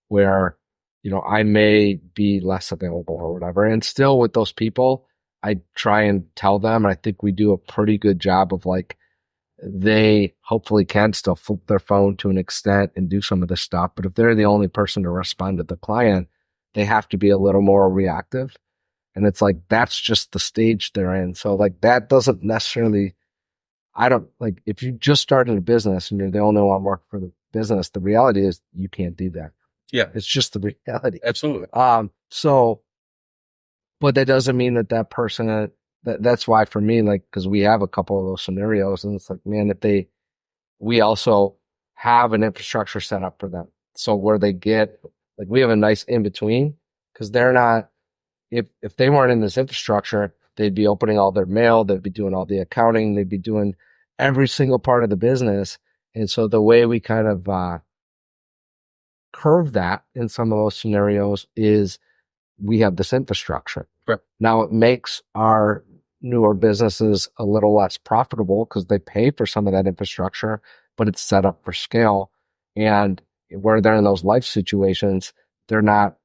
where, I may be less available or whatever. And still with those people, I try and tell them, and I think we do a pretty good job of like, they hopefully can still flip their phone to an extent and do some of this stuff. But if they're the only person to respond to the client, they have to be a little more reactive. And it's like, that's just the stage they're in. So like, that doesn't necessarily, I don't like, if you just started a business and you're the only one working for the business, the reality is you can't do that. Yeah. It's just the reality. Absolutely. But that doesn't mean that person, that's why for me, like, cause we have a couple of those scenarios, and it's like, man, we also have an infrastructure set up for them. So where they get, like, we have a nice in between, cause they're not, if they weren't in this infrastructure, they'd be opening all their mail, they'd be doing all the accounting, they'd be doing every single part of the business. And so the way we kind of, curve that in some of those scenarios is we have this infrastructure. Right. Now it makes our newer businesses a little less profitable because they pay for some of that infrastructure, but it's set up for scale. And where they're in those life situations, they're not,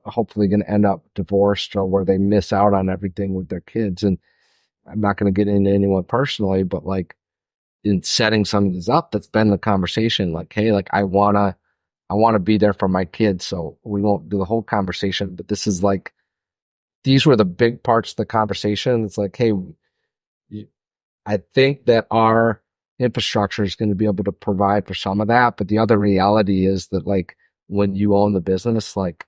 hopefully going to end up divorced or where they miss out on everything with their kids. And I'm not going to get into anyone personally, but like in setting some of this up, that's been the conversation. Like, hey, like I want to be there for my kids. So we won't do the whole conversation, but this is like, these were the big parts of the conversation. It's like, hey, I think that our infrastructure is going to be able to provide for some of that. But the other reality is that like when you own the business, like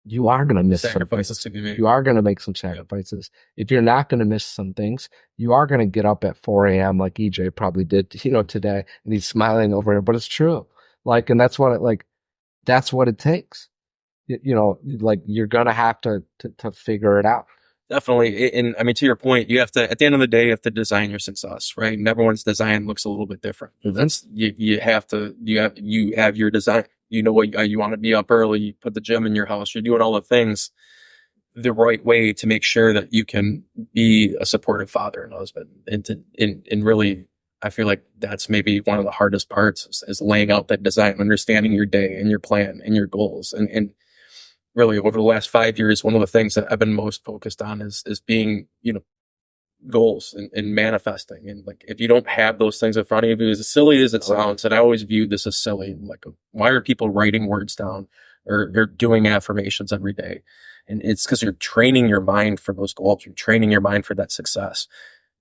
you are going to miss sacrifices to be made. You are going to make some sacrifices. Yep. If you're not going to miss some things, you are going to get up at 4 a.m. like EJ probably did, today, and he's smiling over it, but it's true. Like, and that's what it takes. Like you're going to have to figure it out. Definitely. And I mean, to your point, you have to, at the end of the day, you have to design your success, right? And everyone's design looks a little bit different. Mm-hmm. That's, you have your design, what you want to be up early, you put the gym in your house, you're doing all the things the right way to make sure that you can be a supportive father and husband. And really, I feel like that's maybe one of the hardest parts is laying out that design, understanding your day and your plan and your goals. And really over the last 5 years, one of the things that I've been most focused on is being, goals and manifesting. And like, if you don't have those things in front of you, as silly as it sounds, and I always viewed this as silly, like, why are people writing words down or they're doing affirmations every day? And it's because you're training your mind for those goals. You're training your mind for that success.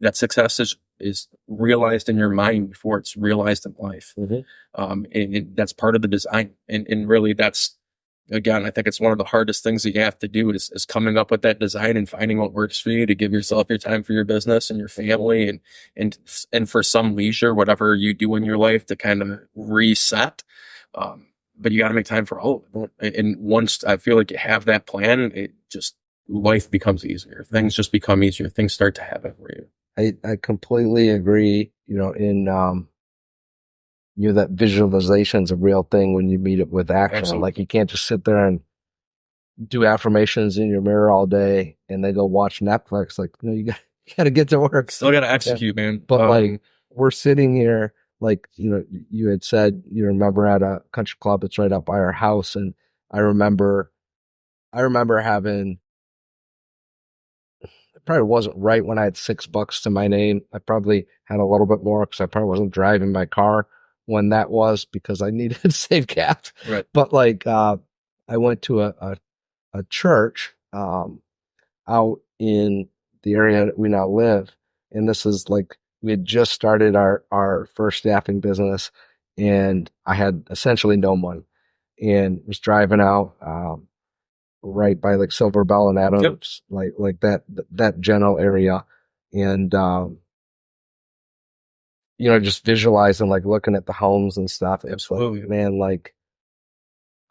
That success is realized in your mind before it's realized in life. Mm-hmm. And that's part of the design. And really that's, again, I think it's one of the hardest things that you have to do is coming up with that design and finding what works for you to give yourself your time for your business and your family and for some leisure, whatever you do in your life to kind of reset. But you got to make time for all of it. And once I feel like you have that plan, it just, life becomes easier. Things just become easier. Things start to happen for you. I completely agree, that visualization is a real thing when you meet it with action. Absolutely. Like you can't just sit there and do affirmations in your mirror all day and then go watch Netflix. Like, you got to get to work. Still got to execute, man. But like we're sitting here, like, you had said, you remember at a country club that's right up by our house. And I remember having, it probably wasn't right when I had $6 to my name. I probably had a little bit more because I probably wasn't driving my car when that was because I needed to save gas. Right. But like, I went to a church, out in the area that we now live. And this is like, we had just started our first staffing business and I had essentially no money and was driving out, right by like Silver Bell and Adams, yep. like that general area. And, just visualizing, like looking at the homes and stuff. It's Absolutely. like, man, like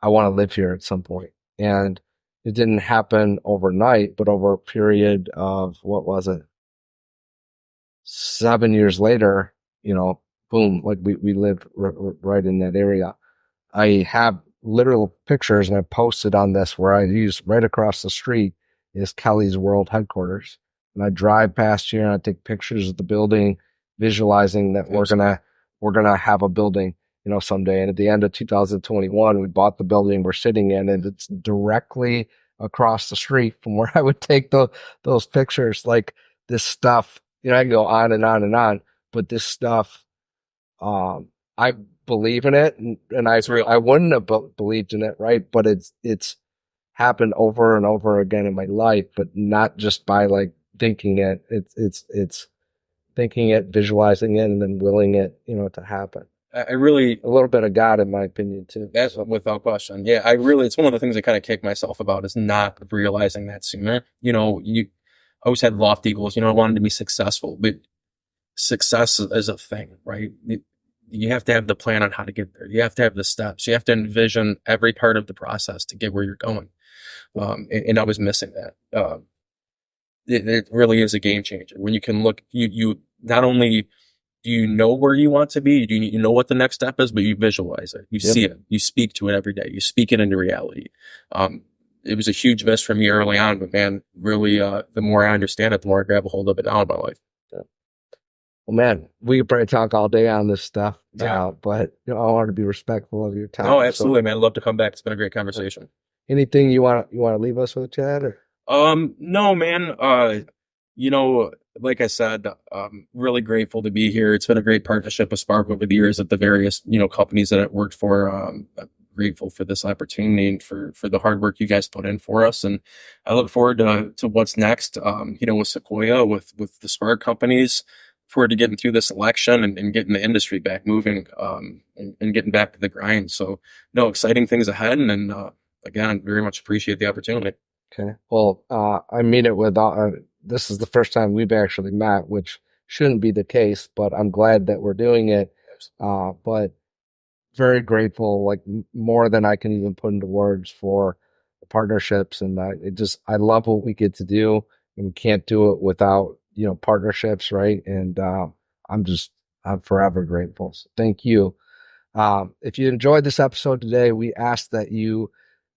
I want to live here at some point. And it didn't happen overnight, but over a period of, what was it? 7 years later, boom, like we live right in that area. I have literal pictures and I posted on this where I use right across the street is Kelly's World headquarters. And I drive past here and I take pictures of the building, visualizing that we're gonna have a building, someday. And at the end of 2021, we bought the building we're sitting in, and it's directly across the street from where I would take those pictures. Like this stuff, I can go on and on and on, but this stuff, I believe in it, and I wouldn't have believed in it, right? But it's happened over and over again in my life, but not just by like thinking it. It's thinking it, visualizing it, and then willing it, to happen. I really, a little bit of God, in my opinion, too. That's without question. Yeah, it's one of the things I kind of kick myself about is not realizing that sooner. You always had lofty goals. I wanted to be successful, but success is a thing, right? You have to have the plan on how to get there. You have to have the steps. You have to envision every part of the process to get where you're going. And I was missing that. It really is a game changer when you can look. You not only do you know where you want to be, you know what the next step is, but you visualize it. You see it. You speak to it every day. You speak it into reality. It was a huge miss for me early on, but man, really, the more I understand it, the more I grab a hold of it now in my life. Well, man, we could probably talk all day on this stuff, but I want to be respectful of your time. Oh, absolutely, man. I'd love to come back. It's been a great conversation. Anything you want to leave us with, Chad? Or? No, man. Like I said, really grateful to be here. It's been a great partnership with Spark over the years at the various, companies that I've worked for. I'm grateful for this opportunity and for the hard work you guys put in for us. And I look forward to what's next, with Sequoia, with the Spark companies, forward to getting through this election and getting the industry back moving, and getting back to the grind. So, exciting things ahead. And again, I very much appreciate the opportunity. Okay. Well, I mean it with, this is the first time we've actually met, which shouldn't be the case, but I'm glad that we're doing it. But very grateful, like more than I can even put into words, for the partnerships. And I love what we get to do, and we can't do it without, partnerships. Right. And, I'm forever grateful. So thank you. If you enjoyed this episode today, we ask that you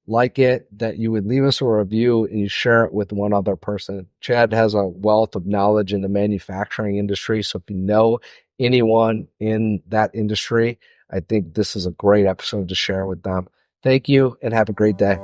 like it, that you would leave us a review and you share it with one other person. Chad has a wealth of knowledge in the manufacturing industry. So if you know anyone in that industry, I think this is a great episode to share with them. Thank you and have a great day.